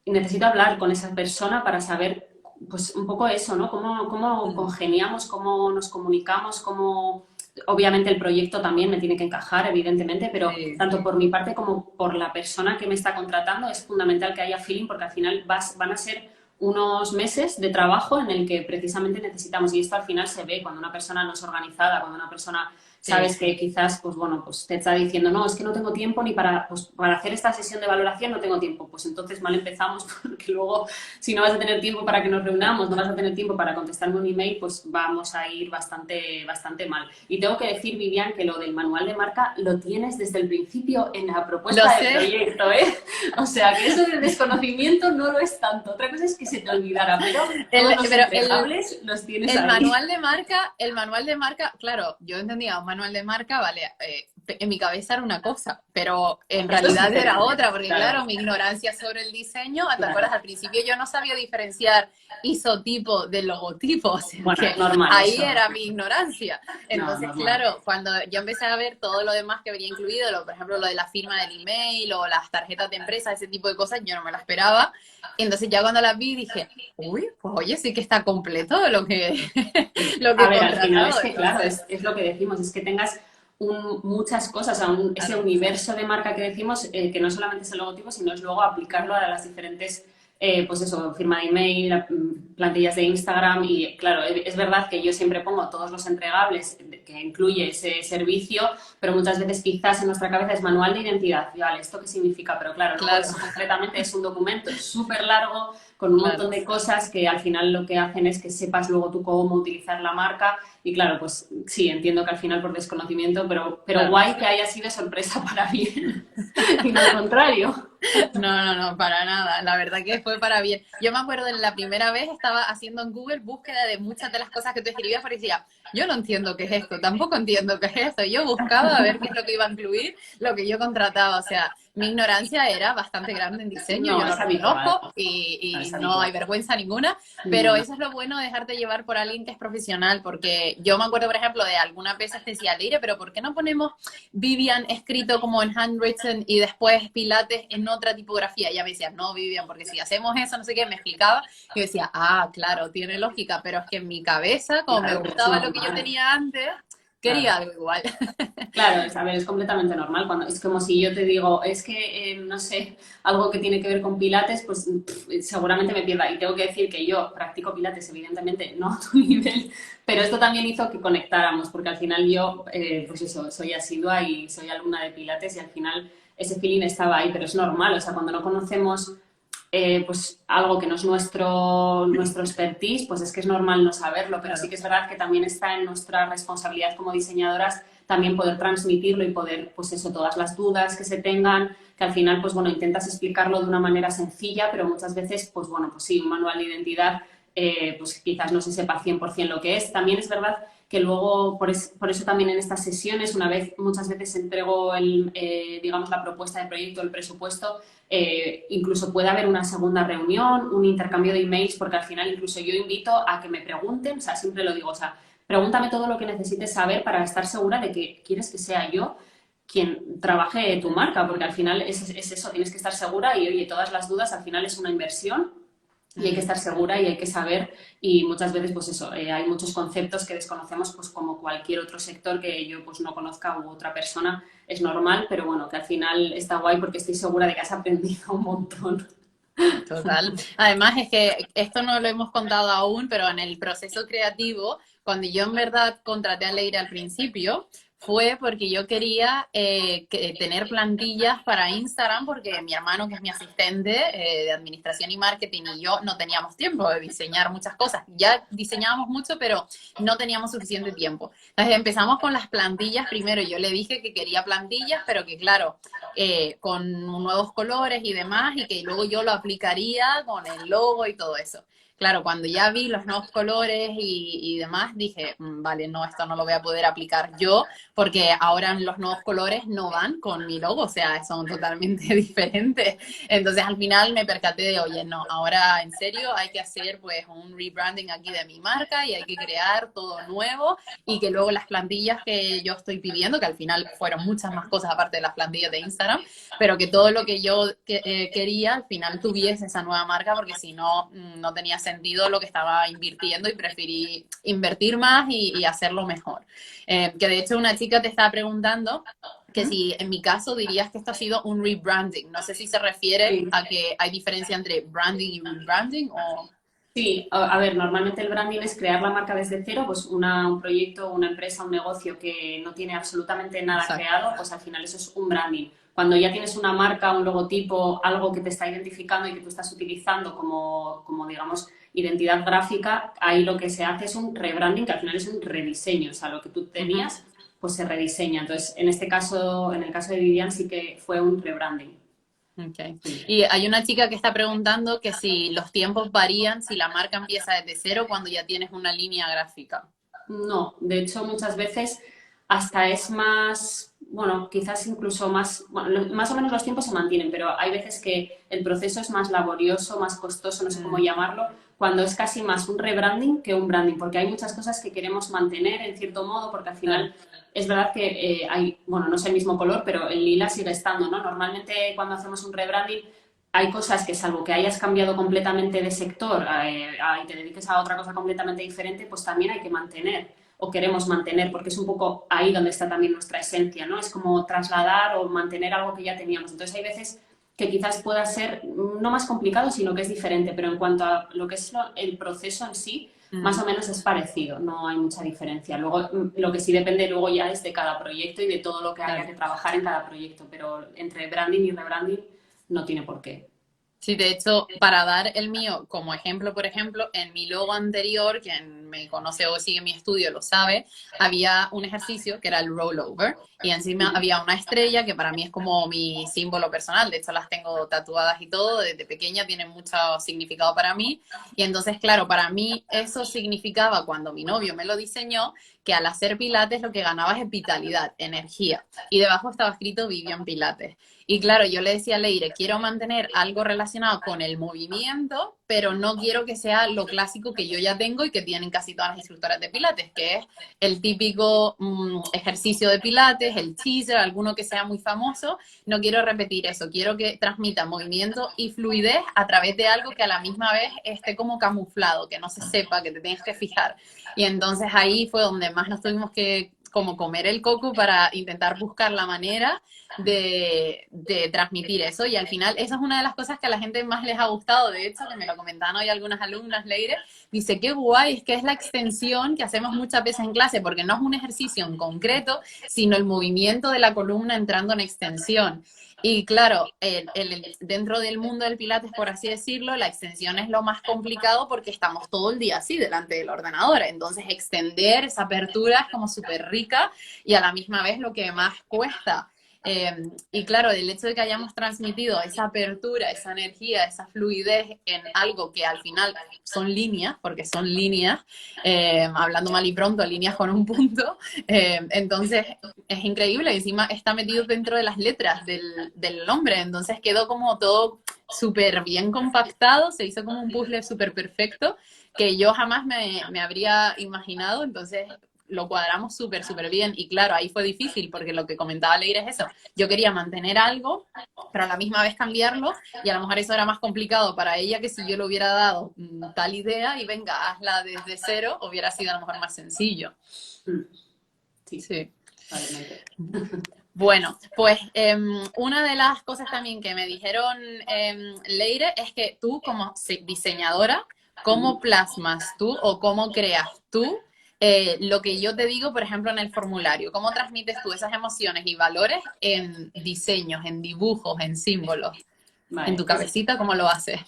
y necesito hablar con esa persona para saber, pues, un poco eso, ¿no? Cómo congeniamos, cómo nos comunicamos, cómo... Obviamente el proyecto también me tiene que encajar, evidentemente, pero sí, tanto por mi parte como por la persona que me está contratando es fundamental que haya feeling porque al final van a ser unos meses de trabajo en el que precisamente necesitamos, y esto al final se ve cuando una persona no es organizada, cuando una persona sí. sabes que quizás, pues bueno, pues te está diciendo, no, es que no tengo tiempo ni para, pues, para hacer esta sesión de valoración, no tengo tiempo. Pues entonces mal empezamos, porque luego si no vas a tener tiempo para que nos reunamos, no vas a tener tiempo para contestarme un email, pues vamos a ir bastante, bastante mal. Y tengo que decir, Vivian, que lo del manual de marca lo tienes desde el principio en la Lo propuesta de sé, proyecto, ¿eh? O sea, que eso de desconocimiento no lo es tanto. Otra cosa es que se te olvidara, pero todos los pero entregables los tienes ahí. el manual de marca, claro, yo entendía un manual de marca, vale, en mi cabeza era una cosa, pero en Eso es realidad era diferente, otra, porque claro, claro, mi ignorancia sobre el diseño, ¿te acuerdas? claro. Al principio yo no sabía diferenciar isotipo del logotipo, o sea Bueno, que normal ahí eso. era mi ignorancia. No, Entonces, normal. claro, cuando yo empecé a ver todo lo demás que venía incluido, por ejemplo, lo de la firma del email o las tarjetas de empresa, ese tipo de cosas, yo no me la esperaba. Entonces ya cuando las vi dije, uy, pues oye, sí que está completo lo que, lo que A he ver, al final contratado. es que, claro, Entonces, es lo que decimos, es que tengas muchas cosas, o sea, ese claro, universo de marca que decimos, que no solamente es el logotipo, sino es luego aplicarlo a las diferentes, pues eso, firma de email, plantillas de Instagram y, claro, es verdad que yo siempre pongo todos los entregables que incluye ese servicio, pero muchas veces quizás en nuestra cabeza es manual de identidad, y vale, ¿esto qué significa? Pero claro, luego claro, eso concretamente es un documento súper largo con un claro. montón de cosas que al final lo que hacen es que sepas luego tú cómo utilizar la marca y claro, pues sí, entiendo que al final por desconocimiento, pero Claro. guay que haya sido sorpresa para bien y no al contrario. No, no, no, para nada. La verdad que fue para bien. Yo me acuerdo de la primera vez estaba haciendo en Google búsqueda de muchas de las cosas que tú escribías porque decía, yo no entiendo qué es esto, tampoco entiendo qué es esto. Yo buscaba a ver qué es lo que iba a incluir, lo que yo contrataba. O sea, mi ignorancia era bastante grande en diseño, yo No, lo es habitual, reconozco no es y no hay habitual. vergüenza ninguna, pero Ninguna. eso es lo bueno de dejarte llevar por alguien que es profesional, porque yo me acuerdo, por ejemplo, de algunas veces te decía, Leire, pero ¿por qué no ponemos Vivian escrito como en handwritten y después Pilates en otra tipografía? Y ella me decía, no, Vivian, porque si hacemos eso, no sé qué, me explicaba. Y yo decía, ah, claro, tiene lógica, pero es que en mi cabeza, como me Claro, pero es gustaba lo que yo normal. tenía antes, quería Claro. algo igual. Claro, a ver, es completamente normal. Cuando, es como si yo te digo, es que, no sé, algo que tiene que ver con pilates, pues seguramente me pierda. Y tengo que decir que yo practico pilates, evidentemente, no a tu nivel, pero esto también hizo que conectáramos, porque al final yo, pues eso, soy asidua y soy alumna de pilates y al final ese feeling estaba ahí, pero es normal. O sea, cuando no conocemos pues algo que no es nuestro expertise, pues es que es normal no saberlo, pero sí Claro, que es verdad que también está en nuestra responsabilidad como diseñadoras también poder transmitirlo y poder, pues eso, todas las dudas que se tengan, que al final, pues bueno, intentas explicarlo de una manera sencilla, pero muchas veces, pues bueno, pues sí, un manual de identidad, pues quizás no se sepa 100% lo que es. También es verdad que luego, por eso también en estas sesiones, muchas veces entrego digamos, la propuesta de proyecto, el presupuesto, incluso puede haber una segunda reunión, un intercambio de emails, porque al final incluso yo invito a que me pregunten, o sea, siempre lo digo, o sea, pregúntame todo lo que necesites saber para estar segura de que quieres que sea yo quien trabaje tu marca, porque al final es eso, tienes que estar segura y oye, todas las dudas al final es una inversión y hay que estar segura y hay que saber y muchas veces pues eso, hay muchos conceptos que desconocemos pues como cualquier otro sector que yo pues no conozca u otra persona, es normal, pero bueno, que al final está guay porque estoy segura de que has aprendido un montón. total. Además es que esto no lo hemos contado aún, pero en el proceso creativo, cuando yo en verdad contraté a Leire al principio, fue porque yo quería tener plantillas para Instagram, porque mi hermano, que es mi asistente de administración y marketing, y yo no teníamos tiempo de diseñar muchas cosas. Ya diseñábamos mucho, pero no teníamos suficiente tiempo. Entonces empezamos con las plantillas primero. Yo le dije que quería plantillas, pero que claro, con nuevos colores y demás, y que luego yo lo aplicaría con el logo y todo eso. Claro, cuando ya vi los nuevos colores y demás, dije, vale, no, esto no lo voy a poder aplicar yo, porque ahora los nuevos colores no van con mi logo, o sea, son totalmente diferentes. Entonces al final me percaté de, oye, no, ahora en serio hay que hacer pues un rebranding aquí de mi marca y hay que crear todo nuevo y que luego las plantillas que yo estoy pidiendo, que al final fueron muchas más cosas aparte de las plantillas de Instagram, pero que todo lo que yo quería al final tuviese esa nueva marca, porque si no, no tenía sentido lo que estaba invirtiendo y preferí invertir más y hacerlo mejor. Que de hecho una chica te estaba preguntando que si en mi caso dirías que esto ha sido un rebranding. No sé si se refiere Sí. a que hay diferencia entre branding y rebranding o... Sí, a ver, normalmente el branding es crear la marca desde cero, pues un proyecto, una empresa, un negocio que no tiene absolutamente nada Exacto. creado, pues al final eso es un branding. Cuando ya tienes una marca, un logotipo, algo que te está identificando y que tú estás utilizando como digamos, identidad gráfica, ahí lo que se hace es un rebranding, que al final es un rediseño, o sea, lo que tú Uh -huh. tenías, pues se rediseña. Entonces, en este caso, en el caso de Vivian, sí que fue un rebranding. Okay. Sí. Y hay una chica que está preguntando que si los tiempos varían, si la marca empieza desde cero cuando ya tienes una línea gráfica. No, de hecho muchas veces hasta es más, bueno, quizás incluso más, bueno, más o menos los tiempos se mantienen, pero hay veces que el proceso es más laborioso, más costoso, no sé cómo Mm, llamarlo, cuando es casi más un rebranding que un branding, porque hay muchas cosas que queremos mantener en cierto modo, porque al claro. final es verdad que hay, bueno, no es el mismo color, pero el lila sigue estando, ¿no? Normalmente cuando hacemos un rebranding hay cosas que, salvo que hayas cambiado completamente de sector y te dediques a otra cosa completamente diferente, pues también hay que mantener o queremos mantener, porque es un poco ahí donde está también nuestra esencia, ¿no? Es como trasladar o mantener algo que ya teníamos. Entonces hay veces que quizás pueda ser no más complicado, sino que es diferente, pero en cuanto a lo que es el proceso en sí, más Mm, o menos es parecido, no hay mucha diferencia. Luego, lo que sí depende luego ya es de cada proyecto y de todo lo que haya claro. que trabajar en cada proyecto, pero entre branding y rebranding no tiene por qué. Sí, de hecho, para dar el mío como ejemplo, por ejemplo, en mi logo anterior, quien me conoce o sigue mi estudio lo sabe, había un ejercicio que era el rollover y encima había una estrella que para mí es como mi símbolo personal, de hecho las tengo tatuadas y todo, desde pequeña tienen mucho significado para mí y entonces, claro, para mí eso significaba cuando mi novio me lo diseñó que al hacer pilates lo que ganaba es vitalidad, energía y debajo estaba escrito Vivian Pilates. Y claro, yo le decía a Leire, quiero mantener algo relacionado con el movimiento, pero no quiero que sea lo clásico que yo ya tengo y que tienen casi todas las instructoras de Pilates, que es el típico ejercicio de Pilates, el teaser, alguno que sea muy famoso. No quiero repetir eso, quiero que transmita movimiento y fluidez a través de algo que a la misma vez esté como camuflado, que no se sepa, que te tienes que fijar. Y entonces ahí fue donde más nos tuvimos que como comer el coco para intentar buscar la manera de transmitir eso y al final esa es una de las cosas que a la gente más les ha gustado, de hecho, que me lo comentaban hoy algunas alumnas, Leire, dice, qué guay, es que es la extensión que hacemos muchas veces en clase, porque no es un ejercicio en concreto, sino el movimiento de la columna entrando en extensión. Y claro, dentro del mundo del Pilates, por así decirlo, la extensión es lo más complicado porque estamos todo el día así delante del ordenador. Entonces, extender esa apertura es como súper rica y a la misma vez lo que más cuesta. Y claro, el hecho de que hayamos transmitido esa apertura, esa energía, esa fluidez en algo que al final son líneas, porque son líneas, hablando mal y pronto, líneas con un punto, entonces es increíble, encima está metido dentro de las letras del nombre, entonces quedó como todo súper bien compactado, se hizo como un puzzle súper perfecto que yo jamás me habría imaginado, entonces lo cuadramos súper, súper bien. Y claro, ahí fue difícil porque lo que comentaba Leire es eso. Yo quería mantener algo, pero a la misma vez cambiarlo y a lo mejor eso era más complicado para ella que si yo le hubiera dado tal idea y venga, hazla desde cero, hubiera sido a lo mejor más sencillo. Sí, Sí. totalmente. Bueno, pues una de las cosas también que me dijeron Leire es que tú como diseñadora, ¿cómo plasmas tú o cómo creas tú lo que yo te digo, por ejemplo, en el formulario? ¿Cómo transmites tú esas emociones y valores en diseños, en dibujos, en símbolos? En Vale, tu cabecita, ¿cómo lo haces?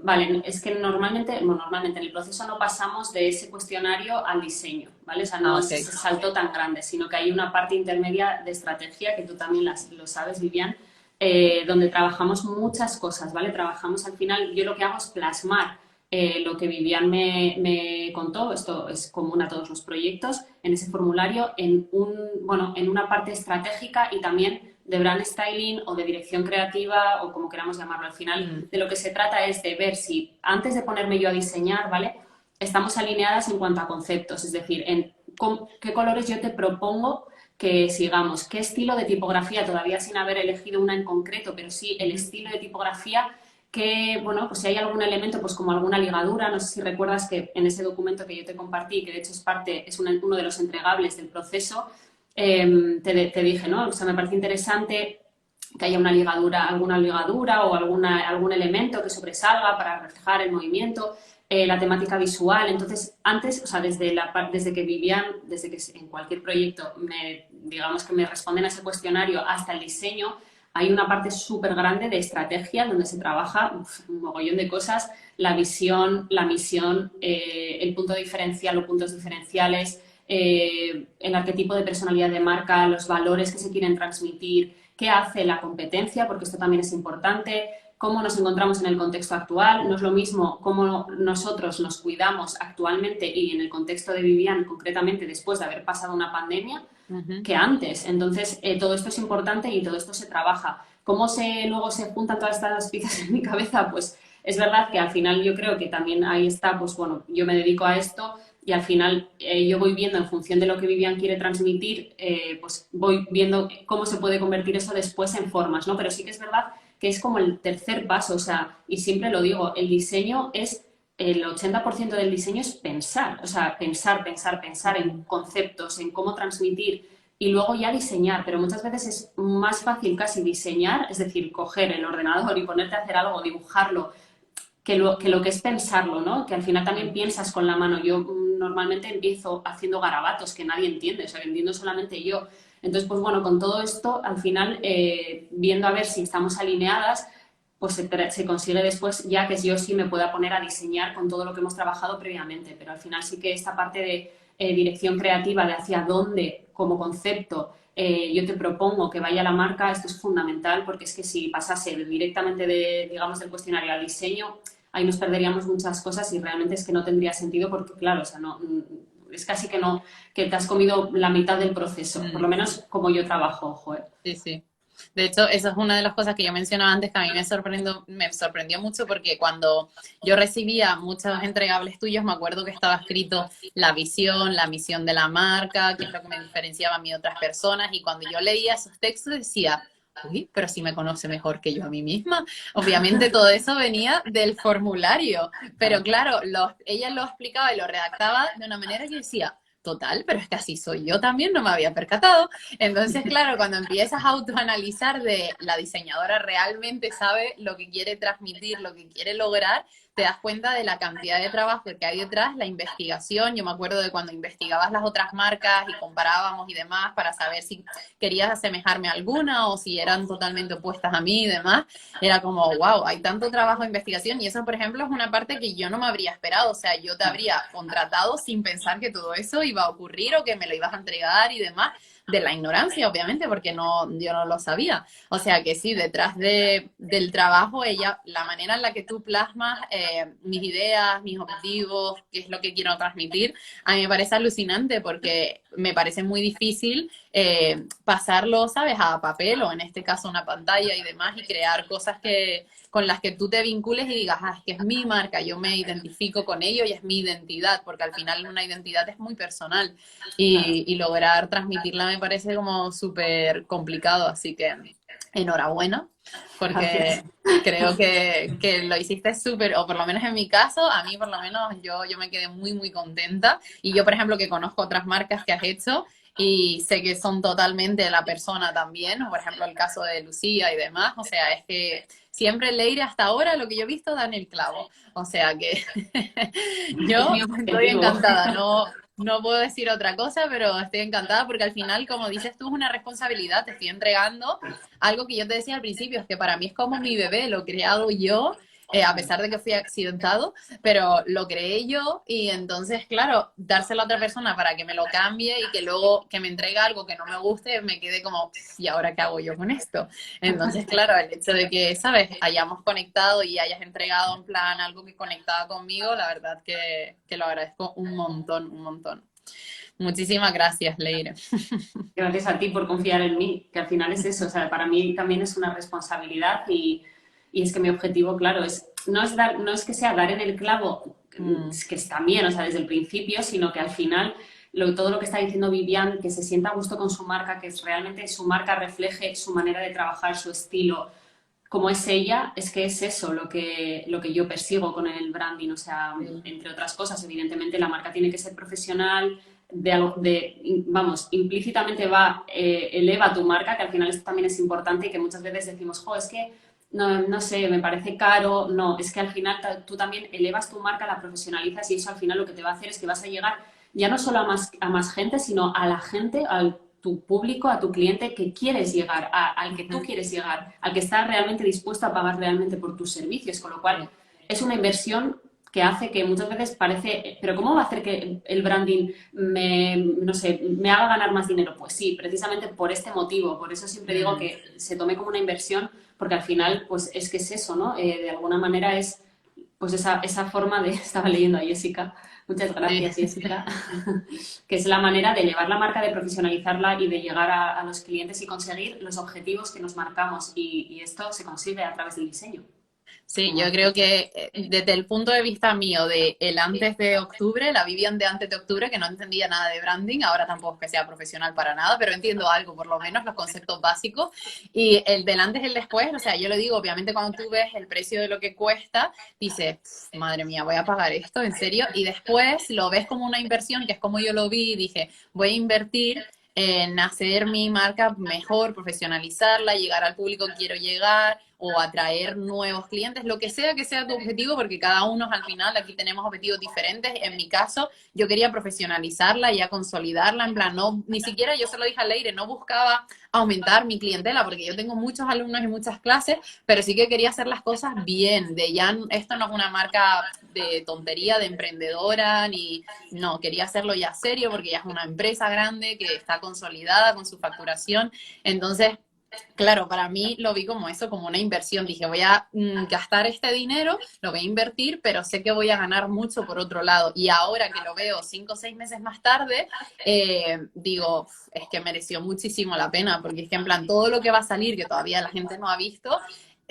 vale, es que normalmente, bueno, normalmente en el proceso no pasamos de ese cuestionario al diseño, ¿vale? O sea, no Ah, es ok. ese salto tan grande, sino que hay una parte intermedia de estrategia, que tú también lo sabes, Vivian, donde trabajamos muchas cosas, ¿vale? Trabajamos al final, yo lo que hago es plasmar lo que Vivian me contó, esto es común a todos los proyectos, en ese formulario, bueno, en una parte estratégica y también de brand styling o de dirección creativa o como queramos llamarlo. Al final, Mm, de lo que se trata es de ver si antes de ponerme yo a diseñar, ¿vale? Estamos alineadas en cuanto a conceptos, es decir, en qué colores yo te propongo que sigamos, qué estilo de tipografía, todavía sin haber elegido una en concreto, pero sí el ujú. estilo de tipografía que, bueno, pues si hay algún elemento, pues como alguna ligadura, no sé si recuerdas que en ese documento que yo te compartí, que de hecho es parte, es uno de los entregables del proceso, te dije, ¿no? O sea, me parece interesante que haya una ligadura, alguna ligadura o algún elemento que sobresalga para reflejar el movimiento, la temática visual. Entonces, antes, o sea, desde que vivían, desde que en cualquier proyecto, digamos que me responden a ese cuestionario hasta el diseño, hay una parte súper grande de estrategia donde se trabaja un mogollón de cosas, la visión, la misión, el punto diferencial o puntos diferenciales, el arquetipo de personalidad de marca, los valores que se quieren transmitir, qué hace la competencia, porque esto también es importante, cómo nos encontramos en el contexto actual. No es lo mismo cómo nosotros nos cuidamos actualmente y en el contexto de Vivian, concretamente después de haber pasado una pandemia, Ujú. que antes. Entonces, todo esto es importante y todo esto se trabaja. ¿Cómo luego se juntan todas estas piezas en mi cabeza? Pues es verdad que al final yo creo que también ahí está, pues bueno, yo me dedico a esto y al final yo voy viendo en función de lo que Vivian quiere transmitir, pues voy viendo cómo se puede convertir eso después en formas, ¿no? Pero sí que es verdad que es como el tercer paso, o sea, y siempre lo digo, el diseño es el 80% del diseño es pensar, o sea, pensar en conceptos, en cómo transmitir y luego ya diseñar, pero muchas veces es más fácil casi diseñar, es decir, coger el ordenador y ponerte a hacer algo, dibujarlo, que lo que es pensarlo, ¿no? Que al final también piensas con la mano. Yo normalmente empiezo haciendo garabatos que nadie entiende, o sea, que entiendo solamente yo. Entonces, pues bueno, con todo esto, al final, viendo a ver si estamos alineadas, pues se consigue después ya que yo sí me pueda poner a diseñar con todo lo que hemos trabajado previamente. Pero al final sí que esta parte de dirección creativa, de hacia dónde como concepto yo te propongo que vaya la marca, esto es fundamental porque es que si pasase directamente digamos, del cuestionario al diseño, ahí nos perderíamos muchas cosas y realmente es que no tendría sentido porque, claro, o sea, no, es casi que no, que te has comido la mitad del proceso, por lo Mm. menos como yo trabajo, ojo. Sí, sí. De hecho, esa es una de las cosas que yo mencionaba antes que a mí me sorprendió mucho porque cuando yo recibía muchos entregables tuyos, me acuerdo que estaba escrito la visión, la misión de la marca, qué es lo que me diferenciaba a mí de otras personas, y cuando yo leía esos textos decía, uy, pero si me conoce mejor que yo a mí misma. Obviamente todo eso venía del formulario, pero claro, ella lo explicaba y lo redactaba de una manera que yo decía, total, pero es que así soy yo también, no me había percatado. Entonces, claro, cuando empiezas a autoanalizar de la diseñadora realmente sabe lo que quiere transmitir, lo que quiere lograr, te das cuenta de la cantidad de trabajo que hay detrás, la investigación. Yo me acuerdo de cuando investigabas las otras marcas y comparábamos y demás para saber si querías asemejarme a alguna o si eran totalmente opuestas a mí y demás. Era como, wow, hay tanto trabajo de investigación y eso, por ejemplo, es una parte que yo no me habría esperado. O sea, yo te habría contratado sin pensar que todo eso iba a ocurrir o que me lo ibas a entregar y demás, de la ignorancia, obviamente, porque yo no lo sabía. O sea que sí, detrás del trabajo, la manera en la que tú plasmas mis ideas, mis objetivos, qué es lo que quiero transmitir, a mí me parece alucinante porque me parece muy difícil pasarlo, ¿sabes?, a papel o en este caso una pantalla y demás y crear cosas con las que tú te vincules y digas, es que es mi marca, yo me identifico con ello y es mi identidad, porque al final una identidad es muy personal Claro. y lograr transmitirla me parece como súper complicado, así que enhorabuena, Gracias. porque creo que lo hiciste súper, o por lo menos en mi caso, a mí por lo menos yo me quedé muy, muy contenta. Y yo, por ejemplo, que conozco otras marcas que has hecho y sé que son totalmente la persona también, por ejemplo, el caso de Lucía y demás, o sea, es que siempre Leire hasta ahora, lo que yo he visto, da en el clavo. O sea que Es yo mi estoy objetivo. encantada, no puedo decir otra cosa, pero estoy encantada porque al final, como dices tú, es una responsabilidad, te estoy entregando algo que yo te decía al principio, es que para mí es como mi bebé, lo he creado yo, a pesar de que fui accidentado, pero lo creé yo y entonces, claro, dárselo a otra persona para que me lo cambie y que luego que me entregue algo que no me guste, me quede como, ¿y ahora qué hago yo con esto? Entonces, claro, el hecho de que, ¿sabes?, hayamos conectado y hayas entregado en plan algo que conectaba conmigo, la verdad que lo agradezco un montón, un montón. Muchísimas gracias, Leire. Gracias a ti por confiar en mí, que al final es eso, o sea, para mí también es una responsabilidad y es que mi objetivo, claro, no es que sea dar en el clavo, Mm, es que está bien, o sea, desde el principio, sino que al final todo lo que está diciendo Vivian, que se sienta a gusto con su marca, que realmente su marca refleje su manera de trabajar, su estilo, como es ella, es que es eso lo que yo persigo con el branding. O sea, sí. entre otras cosas, evidentemente la marca tiene que ser profesional, vamos, implícitamente eleva tu marca, que al final esto también es importante y que muchas veces decimos, jo, es que no sé, me parece caro. No, es que al final tú también elevas tu marca, la profesionalizas y eso al final lo que te va a hacer es que vas a llegar ya no solo a más gente, sino a la gente, al tu público, a tu cliente que quieres llegar, al que tú quieres llegar, al que está realmente dispuesto a pagar realmente por tus servicios, con lo cual Sí. es una inversión que hace que muchas veces parece, pero ¿cómo va a hacer que el branding no sé, me haga ganar más dinero? Pues sí, precisamente por este motivo, por eso siempre digo Mm, que se tome como una inversión, porque al final, pues es que es eso, ¿no? De alguna manera es pues esa forma de, estaba leyendo a Jessica, muchas Sí. gracias Jessica, que es la manera de elevar la marca, de profesionalizarla y de llegar a los clientes y conseguir los objetivos que nos marcamos. Y esto se consigue a través del diseño, Sí, como yo has creo dicho. que desde el punto de vista mío de el antes de octubre, la Vivian de antes de octubre, que no entendía nada de branding, ahora tampoco es que sea profesional para nada, pero entiendo algo, por lo menos los conceptos básicos. Y el del antes y el después, o sea, yo lo digo, obviamente cuando tú ves el precio de lo que cuesta, dices, madre mía, voy a pagar esto, en serio. Y después lo ves como una inversión, que es como yo lo vi y dije, voy a invertir en hacer mi marca mejor, profesionalizarla, llegar al público que quiero llegar o atraer nuevos clientes, lo que sea tu objetivo, porque cada uno al final aquí tenemos objetivos diferentes. En mi caso, yo quería profesionalizarla y ya consolidarla, en plan, no, ni siquiera yo se lo dije al aire, no buscaba aumentar mi clientela, porque yo tengo muchos alumnos y muchas clases, pero sí que quería hacer las cosas bien, de ya esto no es una marca de tontería, de emprendedora, ni no, quería hacerlo ya serio porque ya es una empresa grande que está consolidada con su facturación. Entonces, claro, para mí lo vi como eso, como una inversión. Dije, voy a gastar este dinero, lo voy a invertir, pero sé que voy a ganar mucho por otro lado. Y ahora que lo veo 5 o 6 meses más tarde, digo, es que mereció muchísimo la pena, porque es que en plan, todo lo que va a salir, que todavía la gente no ha visto,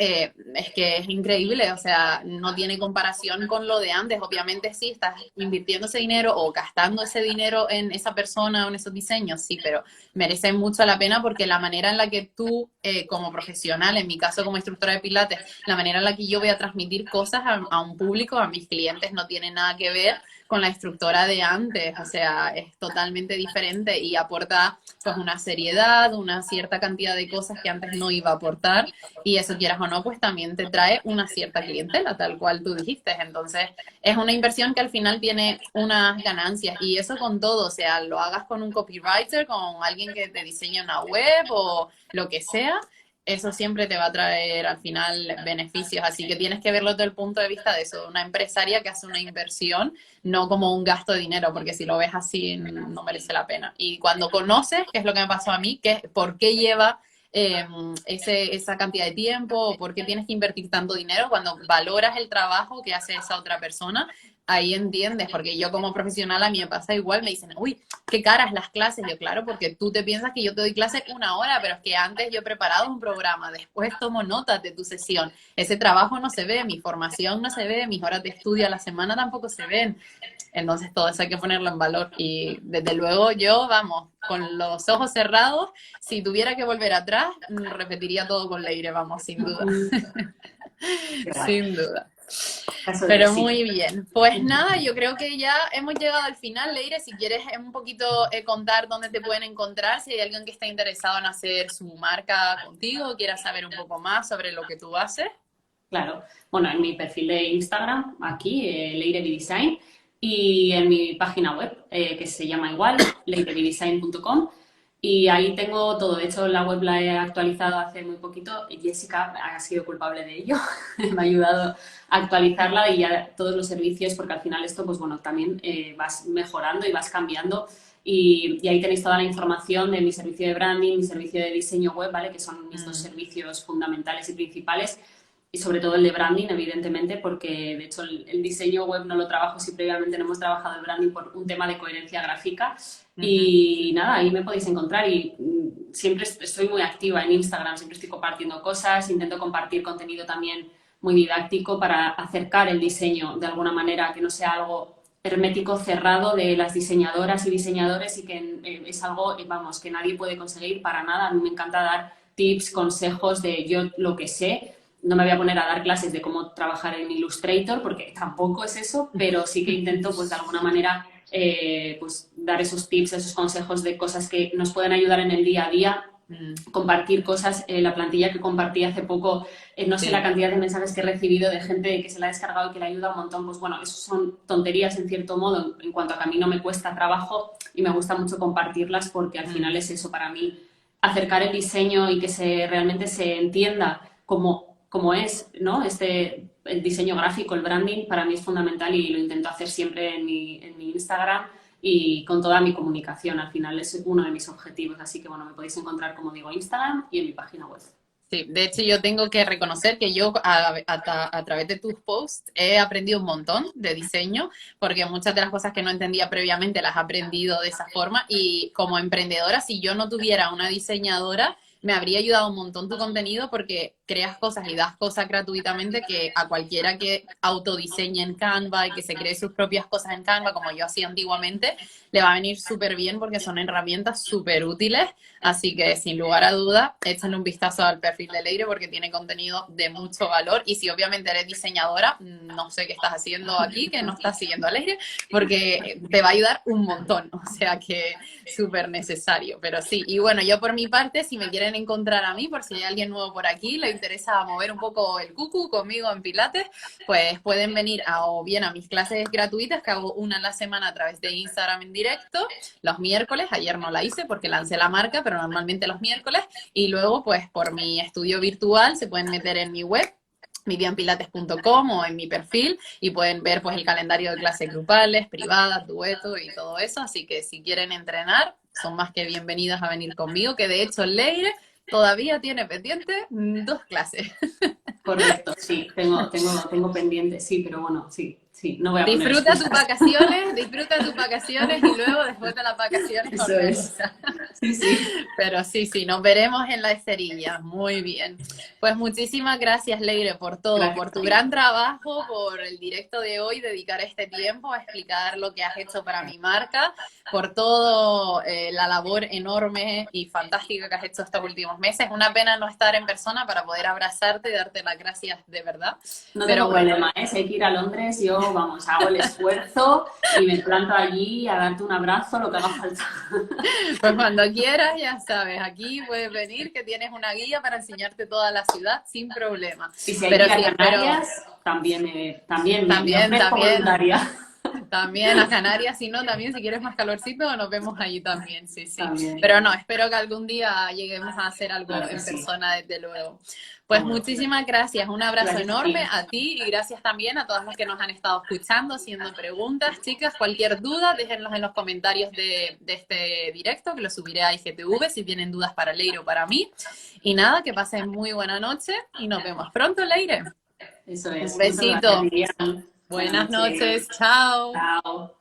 es que es increíble, o sea, no tiene comparación con lo de antes. Obviamente sí, estás invirtiendo ese dinero o gastando ese dinero en esa persona o en esos diseños, sí, pero merece mucho la pena porque la manera en la que tú, como profesional, en mi caso como instructora de pilates, la manera en la que yo voy a transmitir cosas a un público, a mis clientes, no tiene nada que ver con la instructora de antes, o sea, es totalmente diferente y aporta pues una seriedad, una cierta cantidad de cosas que antes no iba a aportar y eso quieras o no, pues también te trae una cierta clientela, tal cual tú dijiste. Entonces, es una inversión que al final tiene unas ganancias y eso con todo, o sea, lo hagas con un copywriter, con alguien que te diseñe una web o lo que sea, eso siempre te va a traer al final beneficios. Así que tienes que verlo desde el punto de vista de eso, de una empresaria que hace una inversión, no como un gasto de dinero, porque si lo ves así no merece la pena. Y cuando conoces, que es lo que me pasó a mí, que por qué lleva eh, esa cantidad de tiempo, por qué tienes que invertir tanto dinero, cuando valoras el trabajo que hace esa otra persona, ahí entiendes, porque yo como profesional a mí me pasa igual, me dicen, uy, qué caras las clases, yo claro, porque tú te piensas que yo te doy clases 1 hora, pero es que antes yo he preparado un programa, después tomo notas de tu sesión, ese trabajo no se ve, mi formación no se ve, mis horas de estudio a la semana tampoco se ven, entonces todo eso hay que ponerlo en valor y desde luego yo, vamos, con los ojos cerrados, si tuviera que volver atrás, repetiría todo con Leire, vamos, sin duda, Qué guay. sin duda. Caso de Pero éxito. muy bien. Pues nada, yo creo que ya hemos llegado al final, Leire. Si quieres un poquito contar dónde te pueden encontrar, si hay alguien que está interesado en hacer su marca contigo, quiera saber un poco más sobre lo que tú haces. Claro. Bueno, en mi perfil de Instagram, aquí, leirebidesign, y en mi página web, que se llama igual, leirebidesign.com. Y ahí tengo todo. De hecho, la web la he actualizado hace muy poquito y Jessica ha sido culpable de ello. Me ha ayudado a actualizarla y ya todos los servicios, porque al final esto, pues bueno, también vas mejorando y vas cambiando. Y ahí tenéis toda la información de mi servicio de branding, mi servicio de diseño web, ¿vale? Que son mis dos Mm, servicios fundamentales y principales y sobre todo el de branding, evidentemente, porque de hecho el diseño web no lo trabajo si previamente no hemos trabajado el branding por un tema de coherencia gráfica. ujú. Y nada, ahí me podéis encontrar y siempre estoy muy activa en Instagram, siempre estoy compartiendo cosas, intento compartir contenido también muy didáctico para acercar el diseño de alguna manera, que no sea algo hermético, cerrado de las diseñadoras y diseñadores y que es algo, vamos, que nadie puede conseguir para nada. A mí me encanta dar tips, consejos de yo lo que sé, no me voy a poner a dar clases de cómo trabajar en Illustrator, porque tampoco es eso, pero sí que intento, pues de alguna manera, pues dar esos tips, esos consejos de cosas que nos pueden ayudar en el día a día, Mm, compartir cosas. La plantilla que compartí hace poco, no sé la sí. cantidad de mensajes que he recibido de gente que se la ha descargado y que le ayuda un montón. Pues bueno, eso son tonterías en cierto modo, en cuanto a que a mí no me cuesta trabajo y me gusta mucho compartirlas porque al final Mm. es eso para mí, acercar el diseño y que realmente se entienda como es, ¿no? El diseño gráfico, el branding, para mí es fundamental y lo intento hacer siempre en mi Instagram y con toda mi comunicación. Al final es uno de mis objetivos. Así que, bueno, me podéis encontrar, como digo, Instagram y en mi página web. Sí, de hecho yo tengo que reconocer que yo a través de tus posts he aprendido un montón de diseño, porque muchas de las cosas que no entendía previamente las he aprendido de esa forma y como emprendedora, si yo no tuviera una diseñadora, me habría ayudado un montón tu contenido porque creas cosas y das cosas gratuitamente que a cualquiera que autodiseñe en Canva y que se cree sus propias cosas en Canva, como yo hacía antiguamente, le va a venir súper bien porque son herramientas súper útiles. Así que sin lugar a duda, échale un vistazo al perfil de Leire porque tiene contenido de mucho valor. Y si obviamente eres diseñadora, no sé qué estás haciendo aquí, que no estás siguiendo a Leire, porque te va a ayudar un montón. O sea que súper necesario. Pero sí, y bueno, yo por mi parte, si me quieren encontrar a mí, por si hay alguien nuevo por aquí, le interesa mover un poco el cucu conmigo en Pilates, pues pueden venir o bien a mis clases gratuitas que hago una a la semana a través de Instagram en directo, los miércoles, ayer no la hice porque lancé la marca, pero normalmente los miércoles, y luego pues por mi estudio virtual se pueden meter en mi web, vivianpilates.com o en mi perfil y pueden ver pues el calendario de clases grupales, privadas, dueto y todo eso, así que si quieren entrenar, son más que bienvenidas a venir conmigo, que de hecho Leire todavía tiene pendiente 2 clases. Correcto, sí, tengo pendiente, sí, pero bueno, sí, sí, no voy a poner excusas. Disfruta tus vacaciones y luego después de las vacaciones Eso es. organiza. Sí, sí. Pero sí, sí, nos veremos en la esterilla. Muy bien. Pues muchísimas gracias, Leire, por todo, Gracias por a tu ti. gran trabajo, por el directo de hoy, dedicar este tiempo a explicar lo que has hecho para mi marca, por todo la labor enorme y fantástica que has hecho estos últimos meses. Una pena no estar en persona para poder abrazarte y darte las gracias de verdad. No Pero tengo bueno, problema, ¿eh? Si hay que ir a Londres, yo, vamos, hago el esfuerzo y me planto allí a darte un abrazo, lo que haga falta. pues cuando quieras, ya sabes, aquí puedes venir, que tienes una guía para enseñarte toda la ciudad sin problema. Y si hay que Pero ir a sí, espero Canarias, también, también me también, ofrezco también, voluntaria. también a Canarias, si no, también si quieres más calorcito, nos vemos allí también, sí, sí. También, Pero no, espero que algún día lleguemos a hacer algo claro que en sí. persona, desde luego. Pues Seguro. muchísimas gracias, un abrazo Gracias a ti. enorme a ti y gracias también a todos los que nos han estado escuchando, haciendo preguntas. Chicas, cualquier duda, déjenlos en los comentarios de este directo, que lo subiré a IGTV si tienen dudas para Leire o para mí. Y nada, que pasen muy buena noche y nos vemos pronto, Leire. Eso Un es. Muchas gracias, besito. Lilian. Buenas Buenas noches. noches. Chao. Chao.